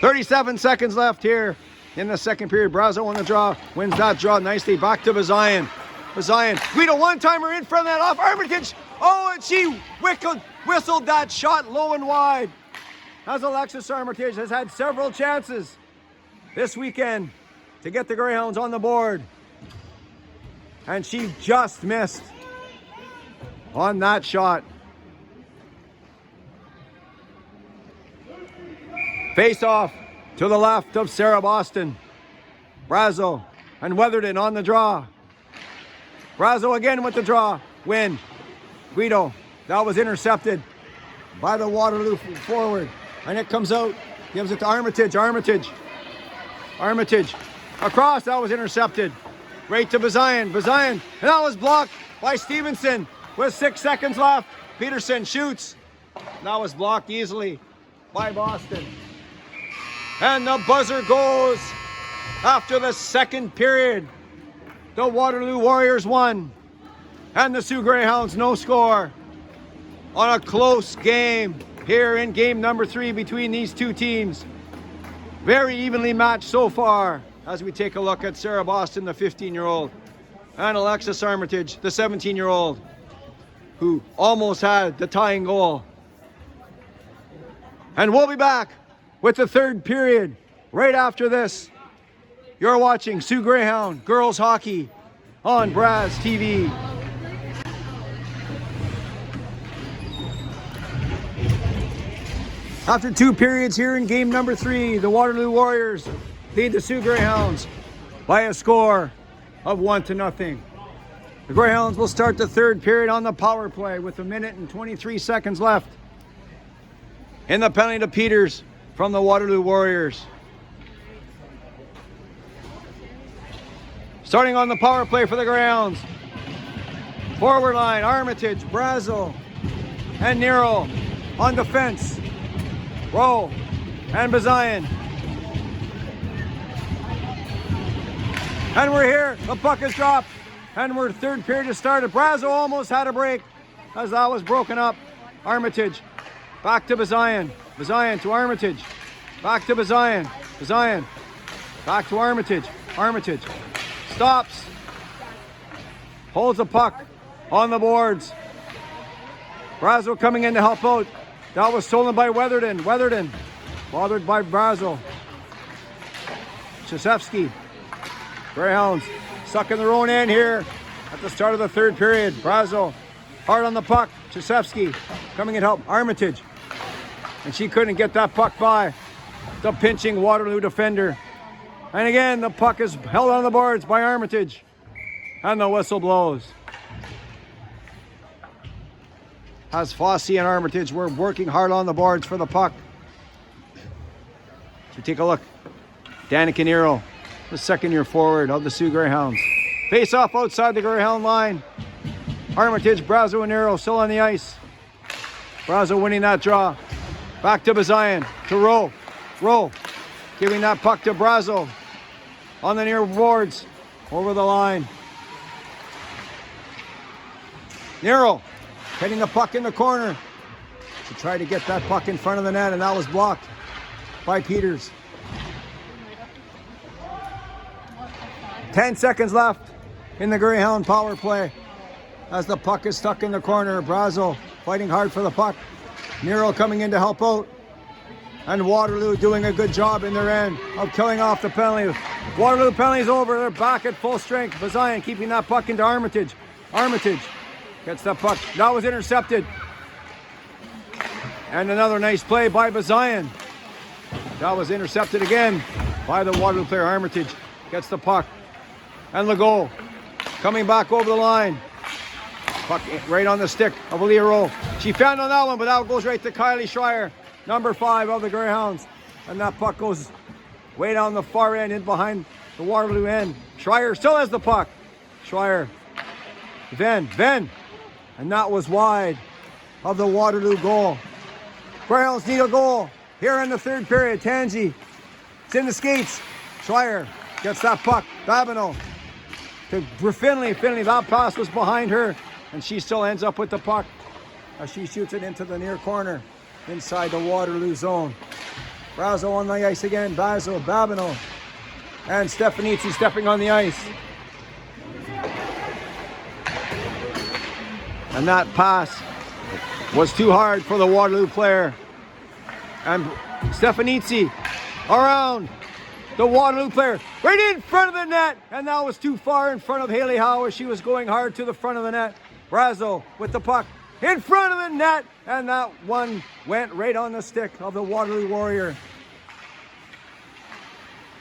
"37 seconds left here in the second period. Brazo on the draw, wins that draw nicely. Back to Bazayan. Guido one-timer in front of that off Armitage. Oh, and she whistled that shot low and wide. As Alexis Armitage has had several chances this weekend to get the Greyhounds on the board. And she just missed on that shot. Face off to the left of Sarah Boston. Brazo and Weatherden on the draw. Brazo again with the draw. Win. Guido. That was intercepted by the Waterloo forward. And it comes out. Gives it to Armitage. Armitage. Across. That was intercepted. Right to Bazayan. And that was blocked by Stevenson with 6 seconds left. Peterson shoots. That was blocked easily by Boston. And the buzzer goes after the second period. The Waterloo Warriors won. And the Soo Greyhounds no score on a close game here in game number 3 between these two teams. Very evenly matched so far as we take a look at Sarah Boston, the 15-year-old, and Alexis Armitage, the 17-year-old, who almost had the tying goal. And we'll be back with the third period right after this. You're watching Soo Greyhound Girls Hockey on Braz TV. After 2 periods here in game number 3, the Waterloo Warriors lead the Soo Greyhounds by a score of 1-0. The Greyhounds will start the third period on the power play with 1 minute and 23 seconds left. In the penalty to Peters from the Waterloo Warriors. Starting on the power play for the Greyhounds. Forward line, Armitage, Brazo, and Nero. On defense, Rowe and Bazayan. And we're here, the puck is dropped, and we're third period has started. Brazo almost had a break as that was broken up. Armitage, back to Bazayan. Bazayan to Armitage. Back to Bazayan. Bazayan, back to Armitage. Armitage stops, holds the puck on the boards. Brazo coming in to help out. That was stolen by Weatherden. Weatherden bothered by Brazo. Krzyzewski. Greyhounds stuck in their own end here at the start of the third period. Brazo hard on the puck. Krzyzewski coming in to help Armitage. And she couldn't get that puck by the pinching Waterloo defender. And again, the puck is held on the boards by Armitage. And the whistle blows. As Fossey and Armitage were working hard on the boards for the puck. So take a look. Danica Nero, the second-year forward of the Soo Greyhounds. Face off outside the Greyhound line. Armitage, Brazo, and Nero still on the ice. Brazo winning that draw. Back to Bazayan, to Rowe. Rowe giving that puck to Brazo. On the near boards, over the line. Nero hitting the puck in the corner to try to get that puck in front of the net, and that was blocked by Peters. 10 seconds left in the Greyhound power play as the puck is stuck in the corner. Brazo fighting hard for the puck. Nero coming in to help out. And Waterloo doing a good job in their end of killing off the penalty. Waterloo penalty's over. They're back at full strength. Bazayan keeping that puck into Armitage. Armitage gets that puck. That was intercepted. And another nice play by Bazayan. That was intercepted again by the Waterloo player. Armitage gets the puck. And Legault coming back over the line. Puck right on the stick of Aaliyah Rowe. She found on that one, but that goes right to Kylie Schreier, number 5 of the Greyhounds. And that puck goes way down the far end, in behind the Waterloo end. Schreier still has the puck. Schreier. Venn. And that was wide of the Waterloo goal. Greyhounds need a goal here in the third period. Tangi. It's in the skates. Schreier gets that puck. Babineau to Finley. Finley, that pass was behind her. And she still ends up with the puck as she shoots it into the near corner inside the Waterloo zone. Brazo on the ice again. Bazo, Babineau, and Stefanitsi stepping on the ice. And that pass was too hard for the Waterloo player. And Stefanitsi around the Waterloo player, right in front of the net. And that was too far in front of Haley Howe as she was going hard to the front of the net. Brazo with the puck in front of the net. And that one went right on the stick of the Waterloo Warrior.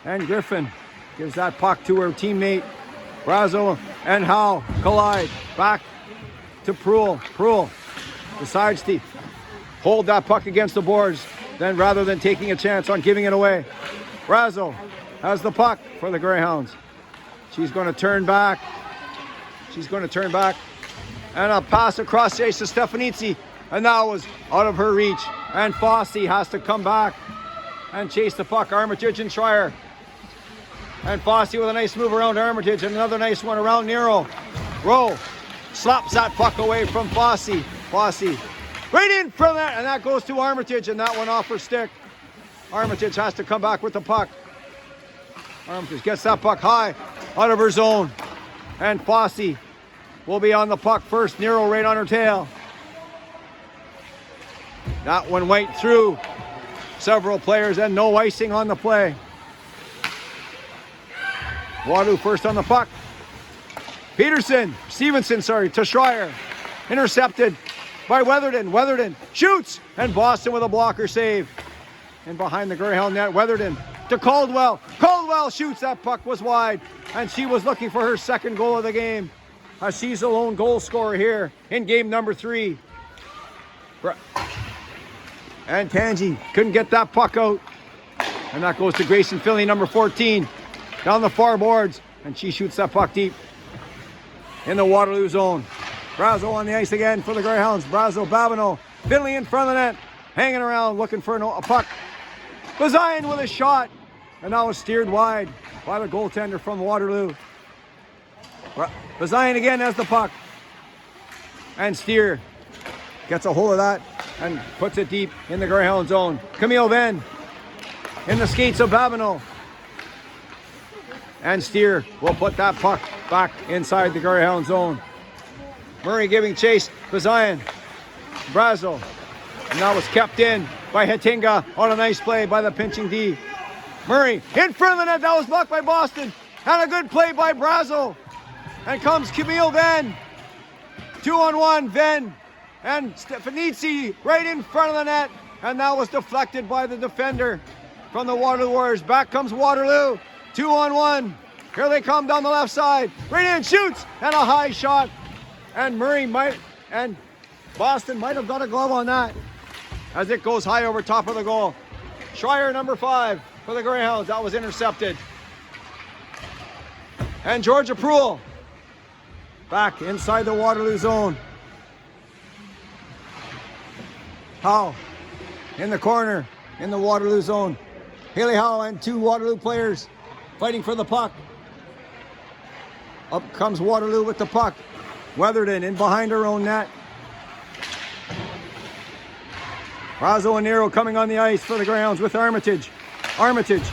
And Griffin gives that puck to her teammate. Brazo and Howe collide. Back to Proulx. Proulx decides to hold that puck against the boards, then rather than taking a chance on giving it away. Brazo has the puck for the Greyhounds. She's going to turn back. And a pass across the ice to Stefanitsi. And that was out of her reach. And Fossey has to come back and chase the puck. Armitage and Schreier. And Fossey with a nice move around Armitage. And another nice one around Nero. Rowe slaps that puck away from Fossey. Fossey right in front of that. And that goes to Armitage. And that one off her stick. Armitage has to come back with the puck. Armitage gets that puck high out of her zone. And Fossey will be on the puck first. Nero right on her tail. That one went through several players and no icing on the play. Waterloo first on the puck. Stevenson, to Schreier. Intercepted by Weatherden. Weatherden shoots, and Boston with a blocker save. And behind the Greyhound net, Weatherden to Caldwell. Caldwell shoots, that puck was wide. And she was looking for her second goal of the game. As she's the lone goal scorer here in game number 3. And Tangi couldn't get that puck out. And that goes to Grayson Finley, number 14, down the far boards. And she shoots that puck deep in the Waterloo zone. Brazo on the ice again for the Greyhounds. Brazo, Babineau, Finley in front of the net, hanging around looking for a puck. Bazayan with a shot. And that was steered wide by the goaltender from Waterloo. Bazayan again has the puck. And Steer gets a hold of that and puts it deep in the Greyhound zone. Camille Venn in the skates of Babineau. and Steer will put that puck back inside the Greyhound zone. Murray giving chase, Bazayan, Brazel, and that was kept in by Hatinga on a nice play by the pinching D. Murray in front of the net, that was blocked by Boston, and a good play by Brazel. And comes Camille Venn, 2-on-1, Venn and Stefanitsi right in front of the net, and that was deflected by the defender from the Waterloo Warriors. Back comes Waterloo, 2-on-1. Here they come down the left side. Right in, shoots, and a high shot. And Boston might have got a glove on that as it goes high over top of the goal. Schreier, number 5 for the Greyhounds. That was intercepted. And Georgia Pruill back inside the Waterloo zone. Howe in the corner in the Waterloo zone. Haley Howe and 2 Waterloo players fighting for the puck. Up comes Waterloo with the puck. Weatherden in behind her own net. Brazo and Nero coming on the ice for the Greyhounds with Armitage. Armitage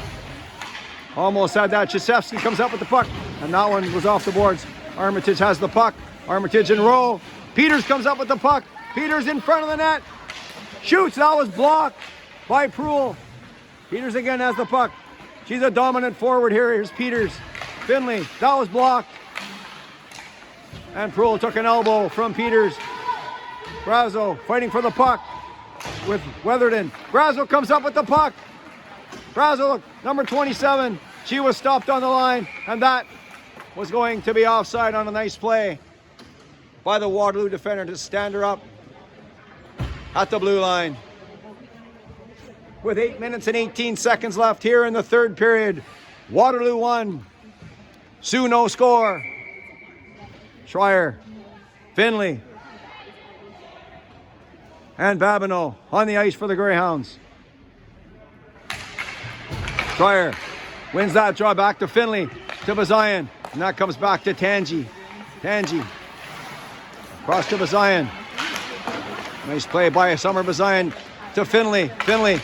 almost had that. Chesefsky comes up with the puck, and that one was off the boards. Armitage has the puck. Armitage in row. Peters comes up with the puck. Peters in front of the net. Shoots. That was blocked by Pruill. Peters again has the puck. She's a dominant forward here. Here's Peters. Finley. That was blocked. And Pruill took an elbow from Peters. Brazo fighting for the puck with Weatherden. Brazo comes up with the puck. Brazo, number 27. She was stopped on the line, and that was going to be offside on a nice play by the Waterloo defender to stand her up at the blue line. With 8 minutes and 18 seconds left here in the third period. Waterloo 1. Sioux no score. Schreier, Finley, and Babineau on the ice for the Greyhounds. Schreier wins that draw back to Finley, to Bazayan, and that comes back to Tangi. Tangi across to Bazayan. Nice play by Summer Bazayan to Finley. Finley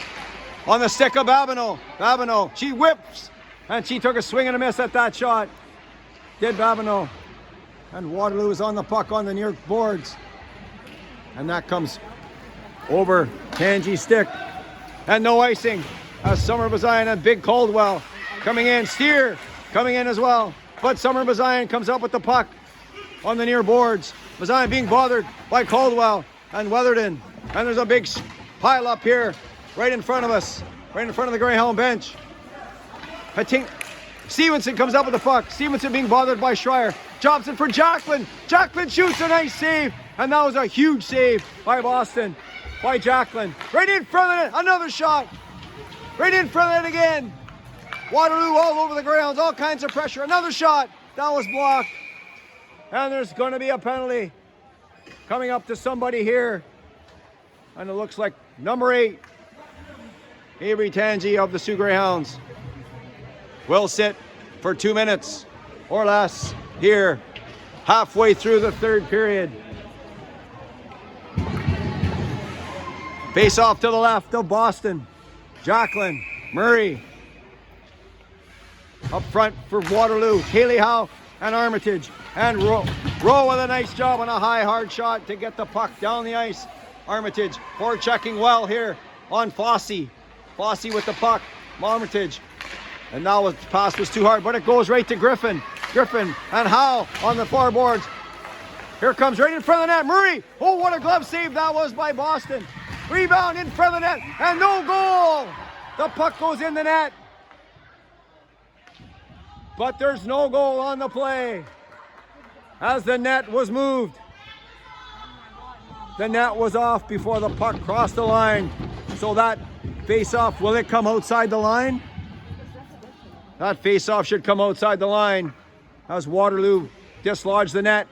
on the stick of Babineau. Babineau, she whips, and she took a swing and a miss at that shot. Did Babineau. And Waterloo is on the puck on the near boards. And that comes over Tangi's stick. And no icing as Summer Bazayan and Big Caldwell coming in. Steer coming in as well. But Summer Bazayan comes up with the puck on the near boards. Bazayan being bothered by Caldwell and Weatherden. And there's a big pile up here right in front of us. Right in front of the Greyhound bench. I think Stevenson comes up with the puck. Stevenson being bothered by Schreier. Jobson for Jacqueline. Jacqueline shoots, a nice save. And that was a huge save by Boston, by Jacqueline. Right in front of it, another shot. Right in front of it again. Waterloo all over the Greyhounds, all kinds of pressure. Another shot, that was blocked. And there's going to be a penalty coming up to somebody here. And it looks like number 8, Avery Tangi of the Soo Greyhounds, will sit for 2 minutes or less here halfway through the third period. Face off to the left of Boston. Jacqueline, Murray. Up front for Waterloo, Haley Howe and Armitage. And Rowe with a nice job on a high hard shot to get the puck down the ice. Armitage forechecking well here on Fossey. Fossey with the puck. Armitage. And now the pass was too hard, but it goes right to Griffin. Griffin and Howe on the far boards. Here comes right in front of the net. Murray. Oh, what a glove save that was by Boston. Rebound in front of the net and no goal. The puck goes in the net. But there's no goal on the play as the net was moved. The net was off before the puck crossed the line. So that face-off, will it come outside the line? That face-off should come outside the line as Waterloo dislodged the net.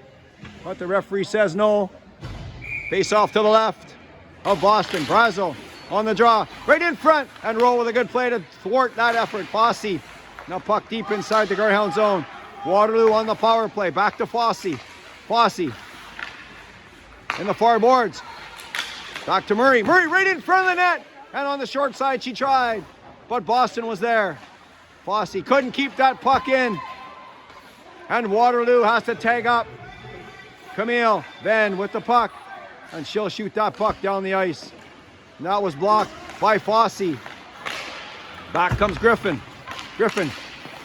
But the referee says no. Face-off to the left of Boston. Brazo on the draw. Right in front. And Rowe with a good play to thwart that effort. Fossey. Now puck deep inside the Greyhound zone. Waterloo on the power play. Back to Fossey. Fossey in the far boards. Back to Murray. Murray right in front of the net. And on the short side she tried. But Boston was there. Fossey couldn't keep that puck in. And Waterloo has to tag up. Camille then with the puck. And she'll shoot that puck down the ice. And that was blocked by Fossey. Back comes Griffin. Griffin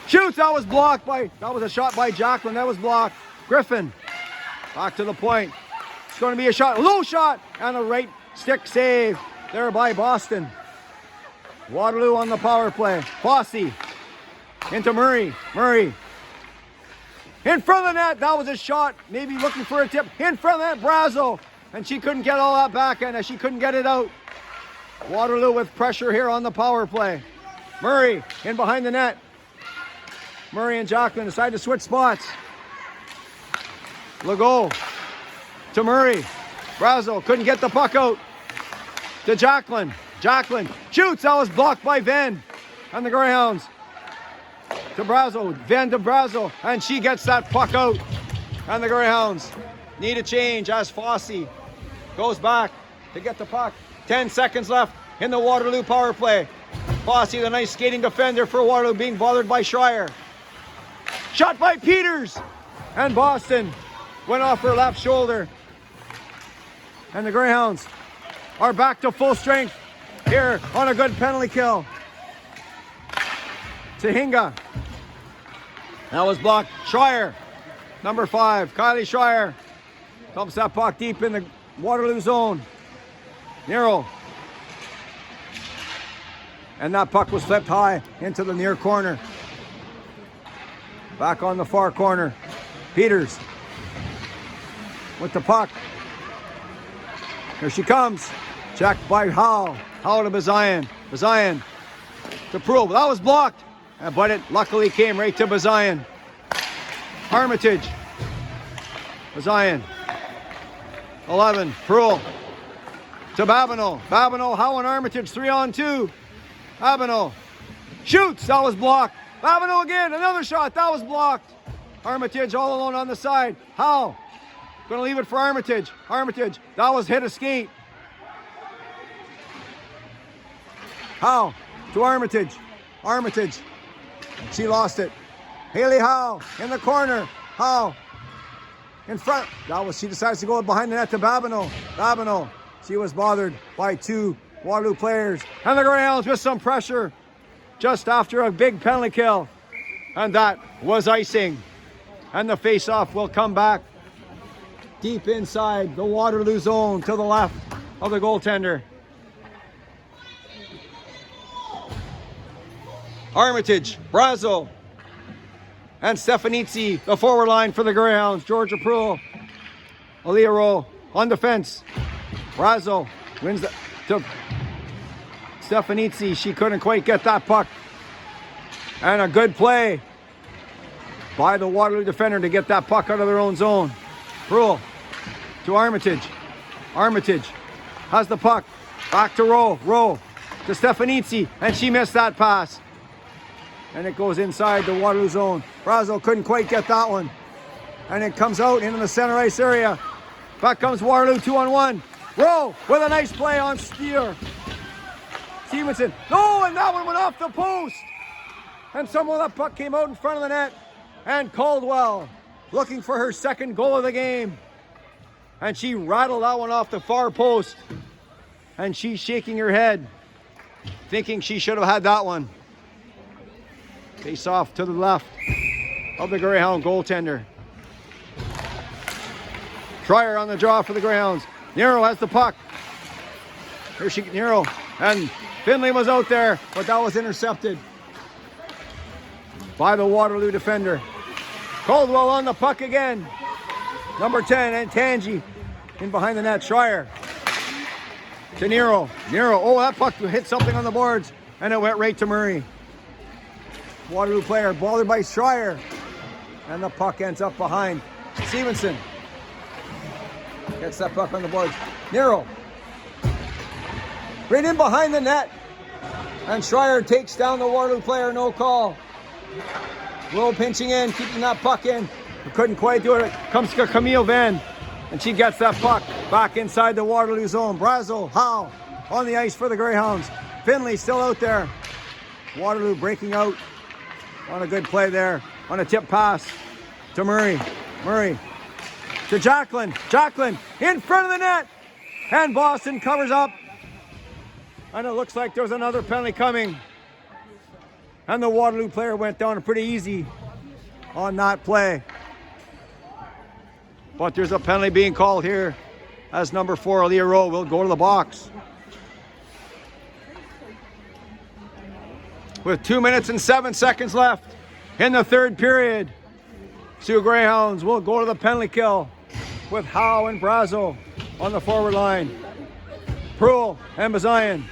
shoots. That was blocked by, that was a shot by Jacqueline. That was blocked. Griffin back to the point. It's going to be a shot. Low shot. And a right stick save there by Boston. Waterloo on the power play. Fossey into Murray. Murray in front of the net. That was a shot. Maybe looking for a tip. In front of that, Brazo. And she couldn't get all that back in. She couldn't get it out. Waterloo with pressure here on the power play. Murray in behind the net. Murray and Jacqueline decide to switch spots. Legault to Murray. Brazo couldn't get the puck out. To Jacqueline. Jacqueline shoots. That was blocked by Venn and the Greyhounds. To Brazo. Venn to Brazo. And she gets that puck out. And the Greyhounds need a change as Fossey goes back to get the puck. 10 seconds left in the Waterloo power play. Fossey, the nice skating defender for Waterloo, being bothered by Schreier. Shot by Peters. And Boston went off her left shoulder. And the Greyhounds are back to full strength here on a good penalty kill. Tahinga. That was blocked. Schreier, number 5. Kylie Schreier dumps that puck deep in the Waterloo zone. Nero. And that puck was flipped high into the near corner. Back on the far corner. Peters with the puck. Here she comes. Checked by Howe. Howe to Bazayan. Bazayan to Proulx. That was blocked. But it luckily came right to Bazayan. Armitage. Bazayan. 11. Proulx to Babineau. Babineau, Howe and Armitage 3-on-2. Babineau shoots. That was blocked. Babineau again. Another shot. That was blocked. Armitage all alone on the side. Howe going to leave it for Armitage. Armitage. That was hit a skate. Howe to Armitage. Armitage. She lost it. Haley Howe in the corner. Howe in front. That was, she decides to go behind the net to Babineau. Babineau. She was bothered by 2 Waterloo players. And the Greyhounds with some pressure just after a big penalty kill. And that was icing. And the face-off will come back deep inside the Waterloo zone to the left of the goaltender. Armitage, Brazo, and Stefanitsi, the forward line for the Greyhounds. Georgia Proulx, Aaliyah Rowe on defense. Brazo wins to Stefanitsi. She couldn't quite get that puck. And a good play by the Waterloo defender to get that puck out of their own zone. Proulx to Armitage. Armitage has the puck. Back to Rowe. Rowe to Stefanitsi. And she missed that pass. And it goes inside the Waterloo zone. Brazo couldn't quite get that one. And it comes out into the center ice area. Back comes Waterloo 2-on-1. Rowe with a nice play on Steer. Stevenson. No, and that one went off the post. And somehow that puck came out in front of the net. And Caldwell looking for her second goal of the game. And she rattled that one off the far post. And she's shaking her head, thinking she should have had that one. Face off to the left of the Greyhound goaltender. Schreier on the draw for the Greyhounds. Nero has the puck. Here she, Nero, and Finley was out there, but that was intercepted by the Waterloo defender. Caldwell on the puck again. Number 10, and Tangi in behind the net. Schreier to Nero. Nero, oh, that puck hit something on the boards, and it went right to Murray. Waterloo player bothered by Schreier. And the puck ends up behind Stevenson. Gets that puck on the boards. Nero. Right in behind the net. And Schreier takes down the Waterloo player, no call. Rowe pinching in, keeping that puck in. But couldn't quite do it. Comes to Camille Van. And she gets that puck back inside the Waterloo zone. Brazo, Howe on the ice for the Greyhounds. Finley still out there. Waterloo breaking out on a good play there. On a tip pass to Murray. Murray to Jacqueline. Jacqueline in front of the net. And Boston covers up. And it looks like there's another penalty coming. And the Waterloo player went down pretty easy on that play. But there's a penalty being called here as number 4, Aaliyah Rowe, will go to the box. With 2 minutes and 7 seconds left in the third period, Soo Greyhounds will go to the penalty kill with Howe and Brazo on the forward line. Proulx and Bazayan.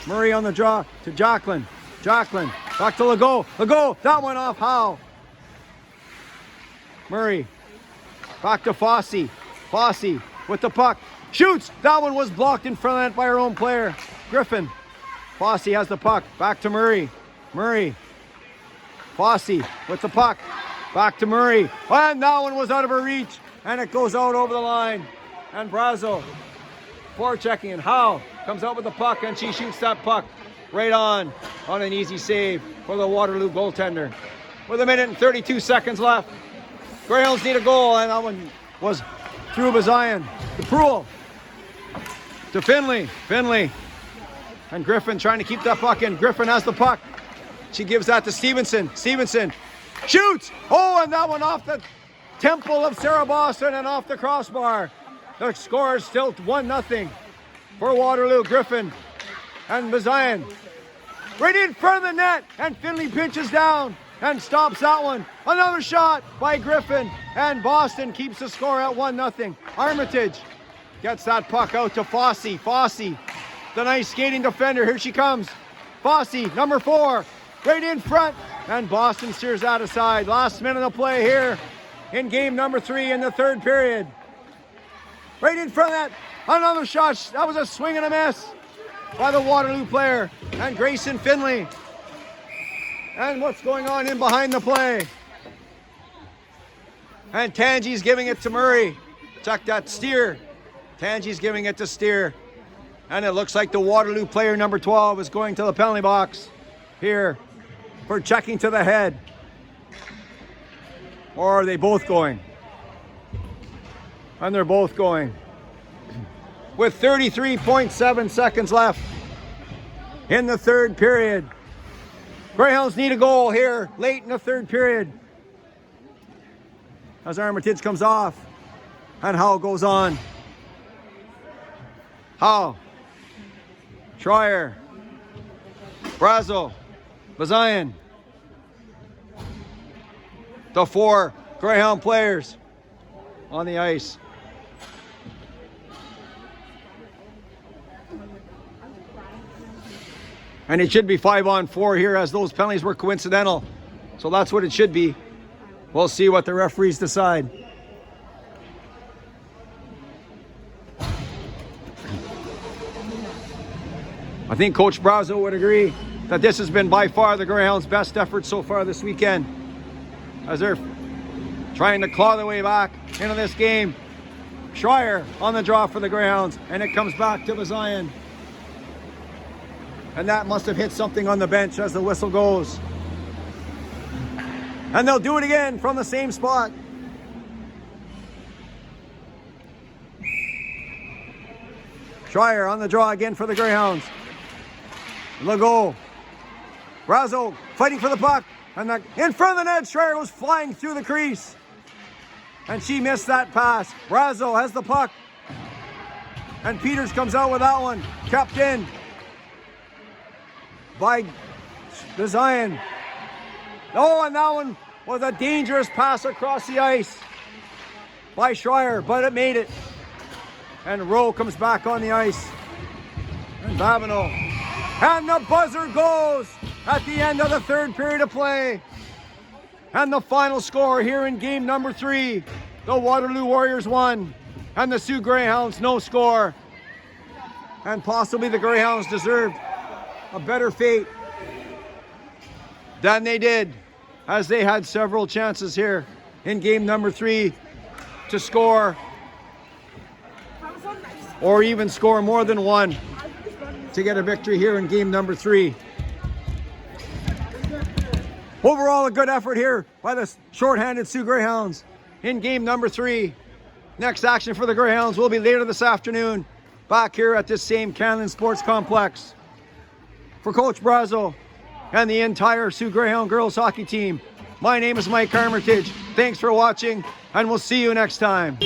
Murray on the draw to Jacqueline. Jacqueline back to Legault. Legault, that one off Howe. Murray back to Fossey. Fossey with the puck. Shoots! That one was blocked in front of the net by her own player, Griffin. Fossey has the puck. Back to Murray. Murray. Fossey with the puck. Back to Murray. And that one was out of her reach. And it goes out over the line. And Brazo forechecking. And Howe comes out with the puck. And she shoots that puck right on an easy save for the Waterloo goaltender. With 1 minute and 32 seconds left. Greyhounds need a goal. And that one was through Bazayan. To Proulx. To Finley. Finley. And Griffin trying to keep that puck in. Griffin has the puck. She gives that to Stevenson. Stevenson shoots. Oh, and that one off the temple of Sarah Boston and off the crossbar. The score is still 1-0 for Waterloo. Griffin and Bazayan right in front of the net. And Finley pinches down and stops that one. Another shot by Griffin. And Boston keeps the score at 1-0. Armitage gets that puck out to Fossey. Fossey, the nice skating defender. Here she comes. Fossey, number 4, right in front. And Boston steers that aside. Last minute of play here in game number 3 in the third period. Right in front of that. Another shot. That was a swing and a miss by the Waterloo player. And Grayson Finley. And what's going on in behind the play? And Tangi's giving it to Murray. Check that steer. Tangi's giving it to Steer. And it looks like the Waterloo player number 12 is going to the penalty box here for checking to the head. Or are they both going? And they're both going. With 33.7 seconds left in the third period. Greyhounds need a goal here late in the third period. As Armitage comes off and Howe goes on. Howe, Schreier, Brazo, Bazayan. The 4 Greyhound players on the ice. And it should be 5-on-4 here as those penalties were coincidental. So that's what it should be. We'll see what the referees decide. I think Coach Brazo would agree that this has been by far the Greyhounds' best effort so far this weekend, as they're trying to claw their way back into this game. Schreier on the draw for the Greyhounds, and it comes back to Bazayan. And that must have hit something on the bench as the whistle goes. And they'll do it again from the same spot. Schreier on the draw again for the Greyhounds. Legault. Brazo fighting for the puck. And in front of the net, Schreier was flying through the crease. And she missed that pass. Brazo has the puck. And Peters comes out with that one. Kept in by Bazayan. Oh, and that one was a dangerous pass across the ice by Schreier, but it made it. And Rowe comes back on the ice. And Babineau. And the buzzer goes at the end of the third period of play. And the final score here in game number 3. The Waterloo Warriors won. And the Soo Greyhounds no score. And possibly the Greyhounds deserved a better fate than they did, as they had several chances here in game number 3 to score, or even score more than one to get a victory here in game number 3. Overall, a good effort here by the shorthanded Soo Greyhounds in game number 3. Next action for the Greyhounds will be later this afternoon, back here at this same Canlan Sports Complex. For Coach Brazo and the entire Soo Greyhound girls hockey team, my name is Mike Armitage. Thanks for watching, and we'll see you next time.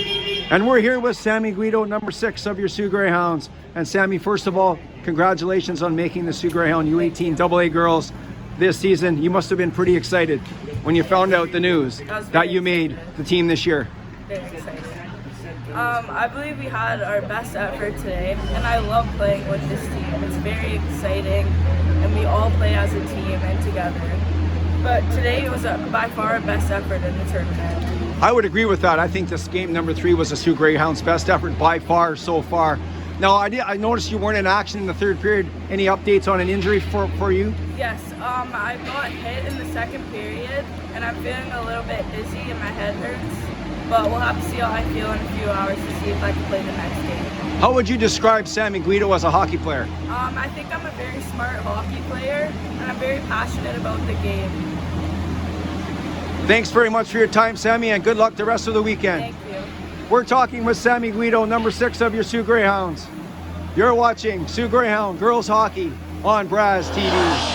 And we're here with Sammy Guido, number 6 of your Soo Greyhounds. And Sammy, first of all, congratulations on making the Soo Greyhound U18 AA girls this season. You must have been pretty excited when you found out the news that you made the team this year. Very excited. I believe we had our best effort today, and I love playing with this team. It's very exciting, and we all play as a team and together. But today it was by far our best effort in the tournament. I would agree with that. I think this game number 3 was the Soo Greyhounds' best effort by far so far. Now, I noticed you weren't in action in the third period. Any updates on an injury for you? Yes, I got hit in the second period, and I'm feeling a little bit dizzy and my head hurts. But we'll have to see how I feel in a few hours to see if I can play the next game. How would you describe Sammy Guido as a hockey player? I think I'm a very smart hockey player, and I'm very passionate about the game. Thanks very much for your time, Sammy, and good luck the rest of the weekend. Thank you. We're talking with Sammy Guido, number 6 of your Soo Greyhounds. You're watching Soo Greyhound Girls Hockey on Braz TV.